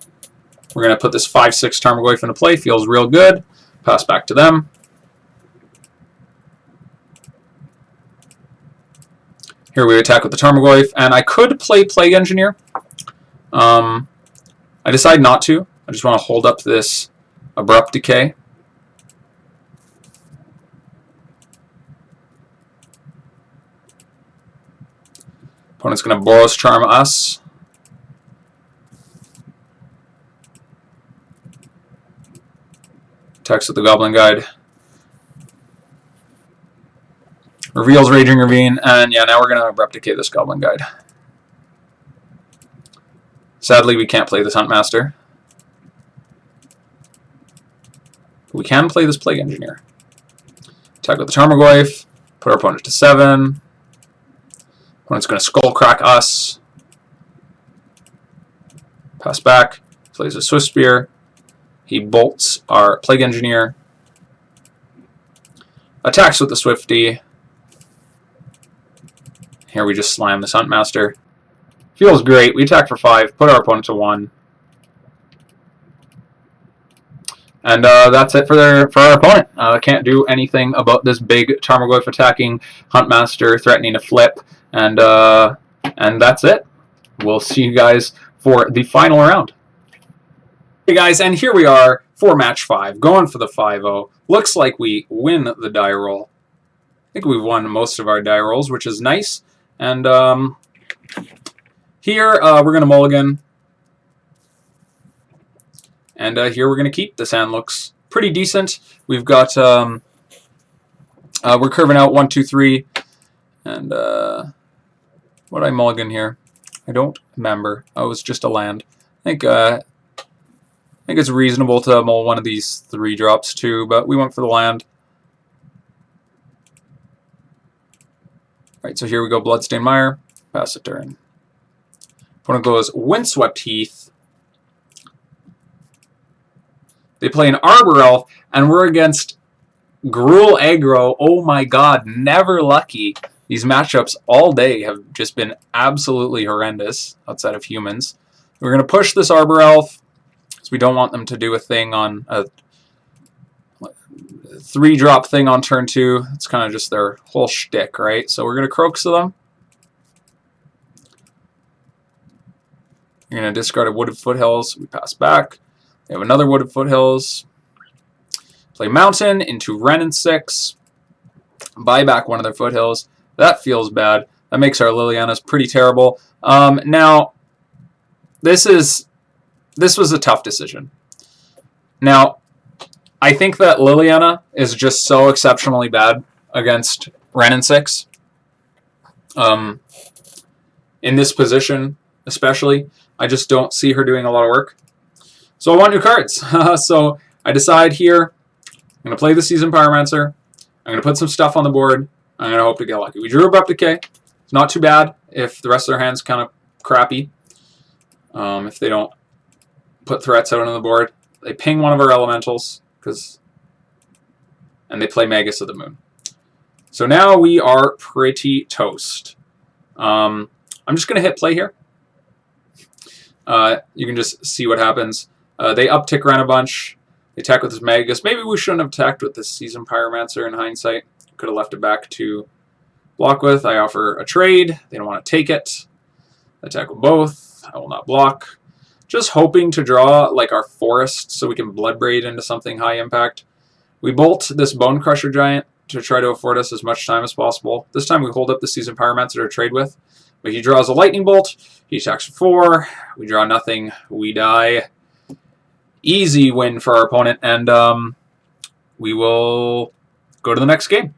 We're going to put this 5/6 Tarmogoyf into play. Feels real good. Pass back to them. Here we attack with the Tarmogoyf, and I could play Plague Engineer. I decide not to. I just want to hold up this Abrupt Decay. Opponent's going to Boros Charm us. Attacks with the Goblin Guide. Reveals Raging Ravine, and yeah, now we're going to Abrupt Decay this Goblin Guide. Sadly, we can't play this Huntmaster. We can play this Plague Engineer. Attack with the Tarmogoyf, put our opponent to 7. Opponent's going to skull crack us. Pass back. Plays a Swift Spear. He bolts our Plague Engineer. Attacks with the Swifty. Here we just slam this Huntmaster. Feels great. We attack for 5, put our opponent to 1. And that's it for our opponent. Can't do anything about this big Tarmogoyf attacking Huntmaster, threatening to flip. And that's it. We'll see you guys for the final round. Hey guys, and here we are for match 5, going for the 5-0. Looks like we win the die roll. I think we've won most of our die rolls, which is nice. And here we're going to mulligan. And here we're going to keep. This hand looks pretty decent. We've got, we're curving out 1, 2, 3. And what did I mulligan here? I don't remember. Oh, it was just a land. I think it's reasonable to mull one of these 3 drops too, but we went for the land. Alright, so here we go, Bloodstained Mire. Pass the turn. Opponent goes Windswept Heath. They play an Arbor Elf, and we're against Gruul aggro. Oh my god, never lucky. These matchups all day have just been absolutely horrendous outside of humans. We're going to push this Arbor Elf, because we don't want them to do a thing on a 3-drop thing on turn 2. It's kind of just their whole shtick, right? So we're going to Kroxa them. You're going to discard a Wooded Foothills. We pass back. They have another Wooded Foothills. Play Mountain into Wrenn and Six. Buy back one of their Foothills. That feels bad. That makes our Lilianas pretty terrible. Now, this was a tough decision. Now, I think that Liliana is just so exceptionally bad against Wrenn and Six. In this position, especially, I just don't see her doing a lot of work. So I want new cards. So I decide here, I'm going to play the Seasoned Pyromancer. I'm going to put some stuff on the board. I'm going to hope to get lucky. We drew Abrupt Decay. It's not too bad if the rest of their hand's kind of crappy. If they don't put threats out on the board. They ping one of our elementals, and they play Magus of the Moon. So now we are pretty toast. I'm just going to hit play here. You can just see what happens. They uptick Wrenn a bunch. They attack with this Magus. Maybe we shouldn't have attacked with this Seasoned Pyromancer in hindsight. Could have left it back to block with. I offer a trade. They don't want to take it. Attack with both. I will not block. Just hoping to draw like our forest so we can Bloodbraid into something high impact. We bolt this Bone Crusher Giant to try to afford us as much time as possible. This time we hold up the Seasoned Pyromancer to trade with. But he draws a Lightning Bolt. He attacks for 4. We draw nothing. We die. Easy win for our opponent. And we will go to the next game.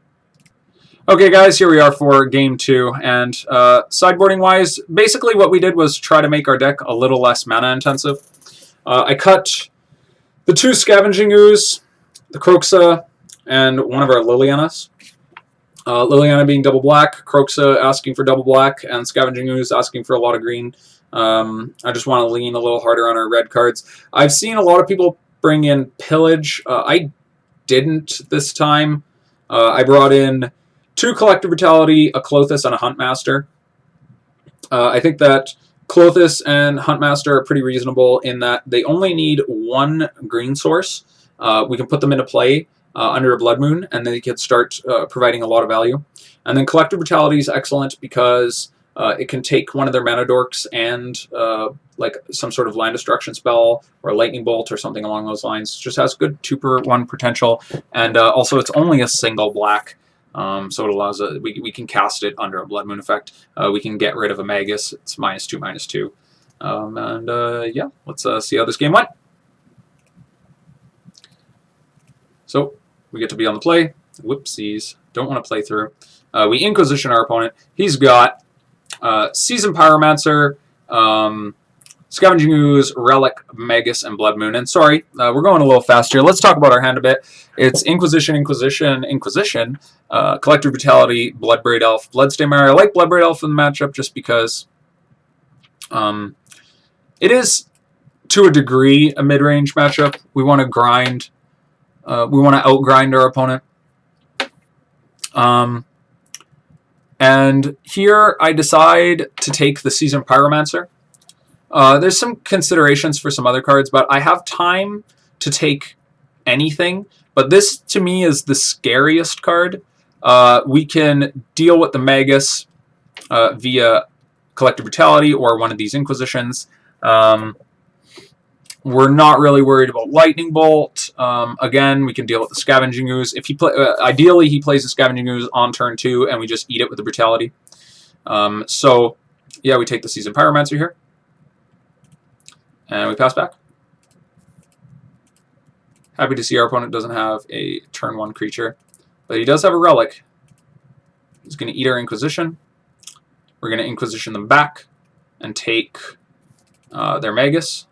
Okay, guys, here we are for game 2. And sideboarding-wise, basically what we did was try to make our deck a little less mana-intensive. I cut the 2 Scavenging Ooze, the Kroxa, and one of our Lilianas. Liliana being double black, Kroxa asking for double black, and Scavenging Ooze asking for a lot of green. I just want to lean a little harder on our red cards. I've seen a lot of people bring in Pillage. I didn't this time. I brought in 2 Collective Brutality, a Klothys, and a Huntmaster. I think that Klothys and Huntmaster are pretty reasonable in that they only need 1 green source. We can put them into play under a Blood Moon, and they can start providing a lot of value. And then Collective Brutality is excellent because it can take one of their mana dorks and like some sort of land destruction spell or a lightning bolt or something along those lines. Just has good 2-for-1 potential, and also it's only a single black. So it allows we can cast it under a Blood Moon effect. We can get rid of a Magus. It's -2/-2. Yeah, let's see how this game went. So we get to be on the play. Whoopsies. Don't want to play through. We Inquisition our opponent. He's got Seasoned Pyromancer, Scavenging Ooze, Relic, Magus, and Blood Moon. And sorry, we're going a little fast here. Let's talk about our hand a bit. It's Inquisition, Collective Brutality, Bloodbraid Elf, Bloodstained Mire. I like Bloodbraid Elf in the matchup just because it is, to a degree, a mid-range matchup. We want to grind. We want to outgrind our opponent. And here I decide to take the Seasoned Pyromancer. There's some considerations for some other cards, but I have time to take anything. But this, to me, is the scariest card. We can deal with the Magus via Collective Brutality or one of these Inquisitions. We're not really worried about Lightning Bolt. Again, we can deal with the Scavenging Ooze. If he ideally, he plays the Scavenging Ooze on turn 2, and we just eat it with the Brutality. So, yeah, we take the Seasoned Pyromancer here. And we pass back. Happy to see our opponent doesn't have a turn 1 creature. But he does have a Relic. He's going to eat our Inquisition. We're going to Inquisition them back and take their Magus.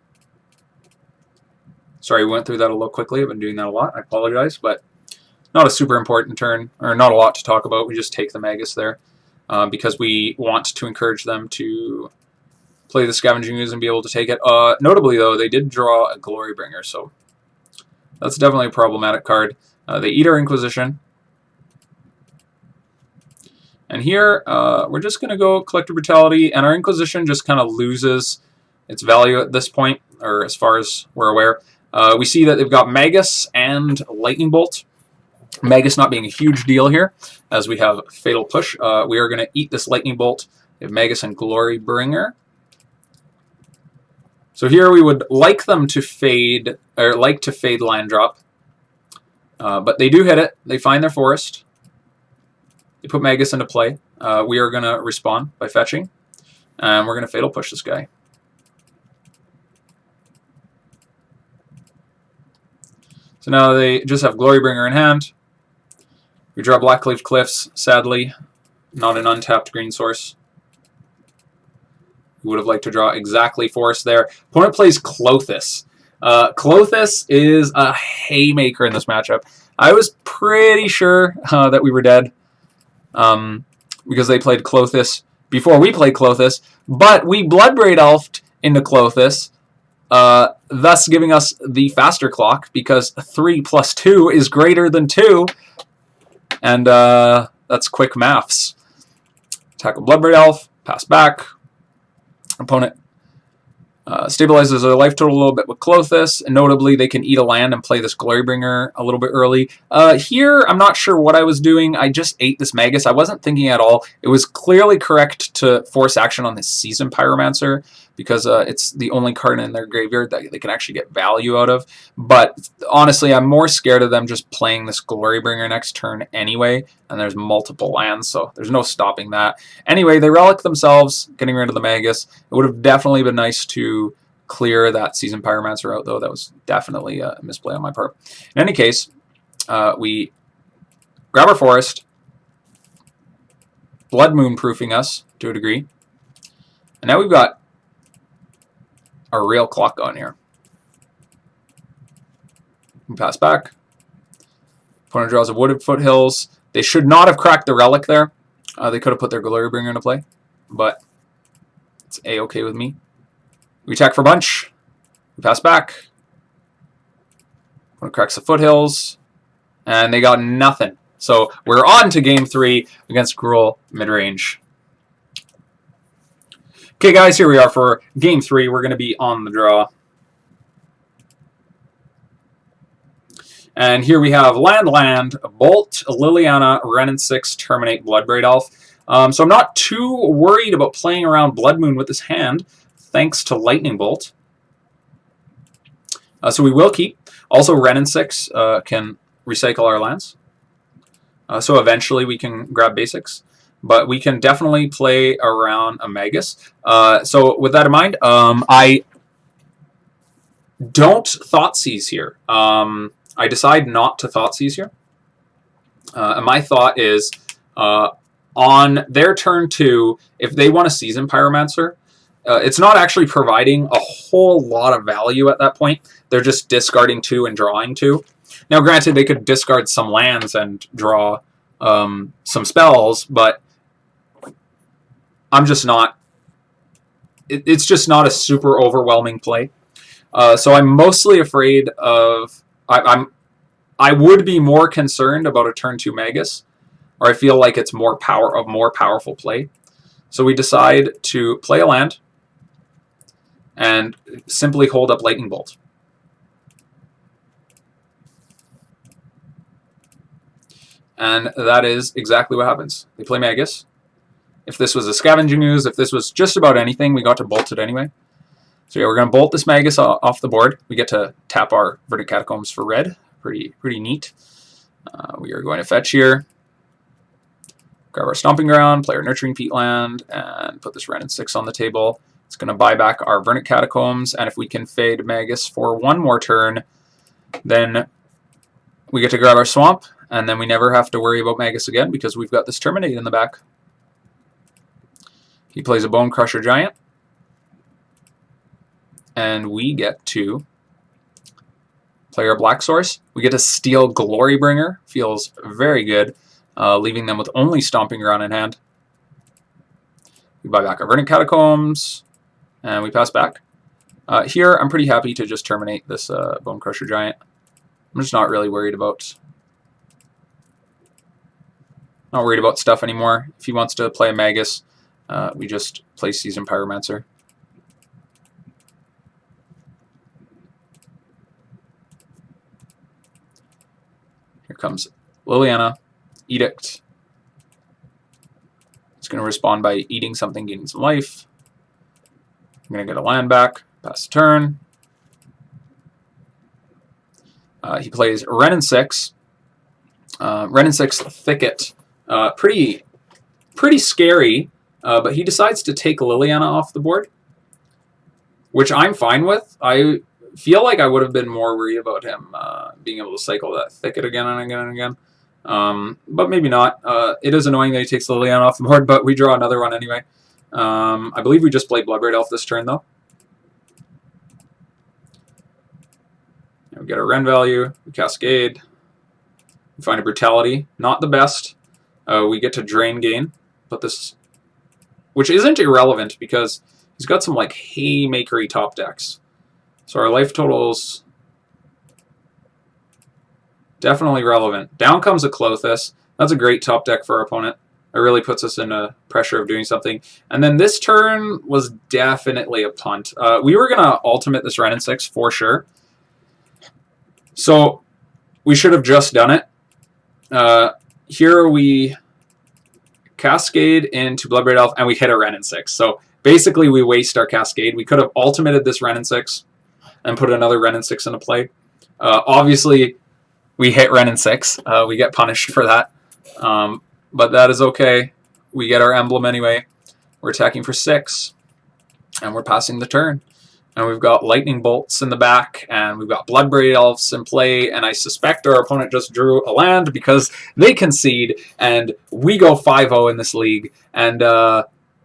Sorry, we went through that a little quickly. I've been doing that a lot. I apologize, but not a super important turn, or not a lot to talk about. We just take the Magus there because we want to encourage them to play the Scavenging Ooze and be able to take it. Notably, though, they did draw a Glorybringer, so that's definitely a problematic card. They eat our Inquisition. And here, we're just going to go Collective Brutality, and our Inquisition just kind of loses its value at this point, or as far as we're aware. We see that they've got Magus and Lightning Bolt. Magus not being a huge deal here, as we have Fatal Push. We are going to eat this Lightning Bolt. We have Magus and Glorybringer. So here we would like them to fade, or like to fade Land Drop. But they do hit it. They find their forest. They put Magus into play. We are going to respond by fetching. And we're going to Fatal Push this guy. So now they just have Glorybringer in hand. We draw Blackcleave Cliffs, sadly. Not an untapped green source. We would have liked to draw exactly Forest there. Opponent plays Klothys. Klothys is a haymaker in this matchup. I was pretty sure that we were dead because they played Klothys before we played Klothys, but we Bloodbraid Elfed into Klothys, thus giving us the faster clock because 3 + 2 is greater than 2, and that's quick maths. Tackle Bloodbraid Elf, pass back. Opponent stabilizes their life total a little bit with Klothys, and notably they can eat a land and play this Glorybringer a little bit early. Here, I'm not sure what I was doing. I just ate this Magus. I wasn't thinking at all. It was clearly correct to force action on this Seasoned Pyromancer because it's the only card in their graveyard that they can actually get value out of. But honestly, I'm more scared of them just playing this Glorybringer next turn anyway, and there's multiple lands, so there's no stopping that. Anyway, they relic themselves, getting rid of the Magus. It would have definitely been nice to clear that Seasoned Pyromancer out, though. That was definitely a misplay on my part. In any case, we grab our forest, Blood Moon proofing us to a degree, and now we've got a real clock on here. We pass back. Opponent draws a Wooded Foothills. They should not have cracked the Relic there. They could have put their Glorybringer into play, but it's A-okay with me. We attack for bunch. We pass back. Opponent cracks the Foothills, and they got nothing. So we're on to Game 3 against Gruul midrange. Okay, guys, here we are for Game 3. We're going to be on the draw. And here we have Land, Bolt, Liliana, Wrenn and Six, Terminate, Bloodbraid Elf. So I'm not too worried about playing around Blood Moon with this hand, thanks to Lightning Bolt. So we will keep. Also, Wrenn and Six can recycle our lands. So eventually we can grab basics. But we can definitely play around a Magus. So with that in mind, I don't Thoughtseize here. I decide not to Thoughtseize here. And my thought is, on their turn 2, if they want a Seasoned Pyromancer, It's not actually providing a whole lot of value at that point. They're just discarding 2 and drawing 2. Now, granted, they could discard some lands and draw some spells, but I'm just not... It's just not a super overwhelming play. So I'm mostly afraid of... I would be more concerned about a turn 2 Magus, or I feel like it's more powerful play. So we decide to play a land and simply hold up Lightning Bolt. And that is exactly what happens. They play Magus. If this was a Scavenging Ooze, if this was just about anything, we got to bolt it anyway. So yeah, we're going to bolt this Magus off the board. We get to tap our Verdant Catacombs for red. Pretty neat. We are going to fetch here. Grab our Stomping Ground, play our Nurturing Peatland, and put this Wrenn and Six on the table. It's going to buy back our Verdant Catacombs, and if we can fade Magus for 1 more turn, then we get to grab our Swamp, and then we never have to worry about Magus again because we've got this Terminate in the back. He plays a Bone Crusher Giant, and we get to play our Black Source. We get to steal Glorybringer. Feels very good, leaving them with only Stomping Ground in hand. We buy back our Verdant Catacombs, and we pass back. Here, I'm pretty happy to just terminate this Bone Crusher Giant. I'm just not really worried about stuff anymore. If he wants to play a Magus, we just play Seasoned Pyromancer. Here comes Liliana, Edict. It's going to respond by eating something, gaining some life. I'm going to get a land back, pass the turn. He plays Wrenn and Six. Wrenn and Six Thicket. Pretty scary, but he decides to take Liliana off the board, which I'm fine with. I feel like I would have been more worried about him being able to cycle that Thicket again and again and again. But maybe not. It is annoying that he takes Liliana off the board, but we draw another one anyway. I believe we just played Bloodbraid Elf this turn, though. We get a Wrenn value, we Cascade, we find a Brutality. Not the best. We get to Drain Gain, but this, which isn't irrelevant because he's got some like haymakery top decks. So our life totals definitely relevant. Down comes a Klothys. That's a great top deck for our opponent. It really puts us in a pressure of doing something. And then this turn was definitely a punt. We were going to ultimate this Wrenn and Six for sure. So we should have just done it. Here we Cascade into Bloodbraid Elf, and we hit a Wrenn and Six. So basically we waste our Cascade. We could have ultimated this Wrenn and Six and put another Wrenn and Six into play. Obviously, we hit Wrenn and Six. We get punished for that. But that is okay. We get our emblem anyway. We're attacking for 6, and we're passing the turn. And we've got lightning bolts in the back, and we've got Bloodbraid Elves in play, and I suspect our opponent just drew a land because they concede, and we go 5-0 in this league. And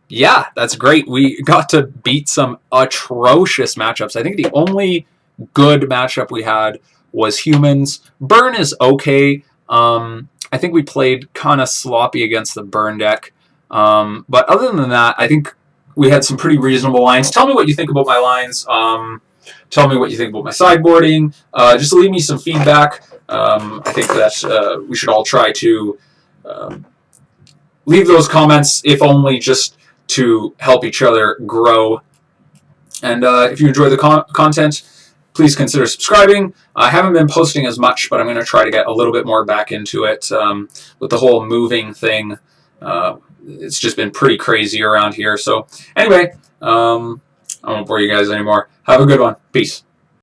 yeah, that's great. We got to beat some atrocious matchups. I think the only good matchup we had was humans. Burn is okay. I think we played kind of sloppy against the Burn deck. But other than that, I think we had some pretty reasonable lines. Tell me what you think about my lines. Tell me what you think about my sideboarding. Just leave me some feedback. I think that we should all try to leave those comments, if only just to help each other grow. And if you enjoy the content, please consider subscribing. I haven't been posting as much, but I'm going to try to get a little bit more back into it with the whole moving thing. It's just been pretty crazy around here. So anyway, I won't bore you guys anymore. Have a good one. Peace.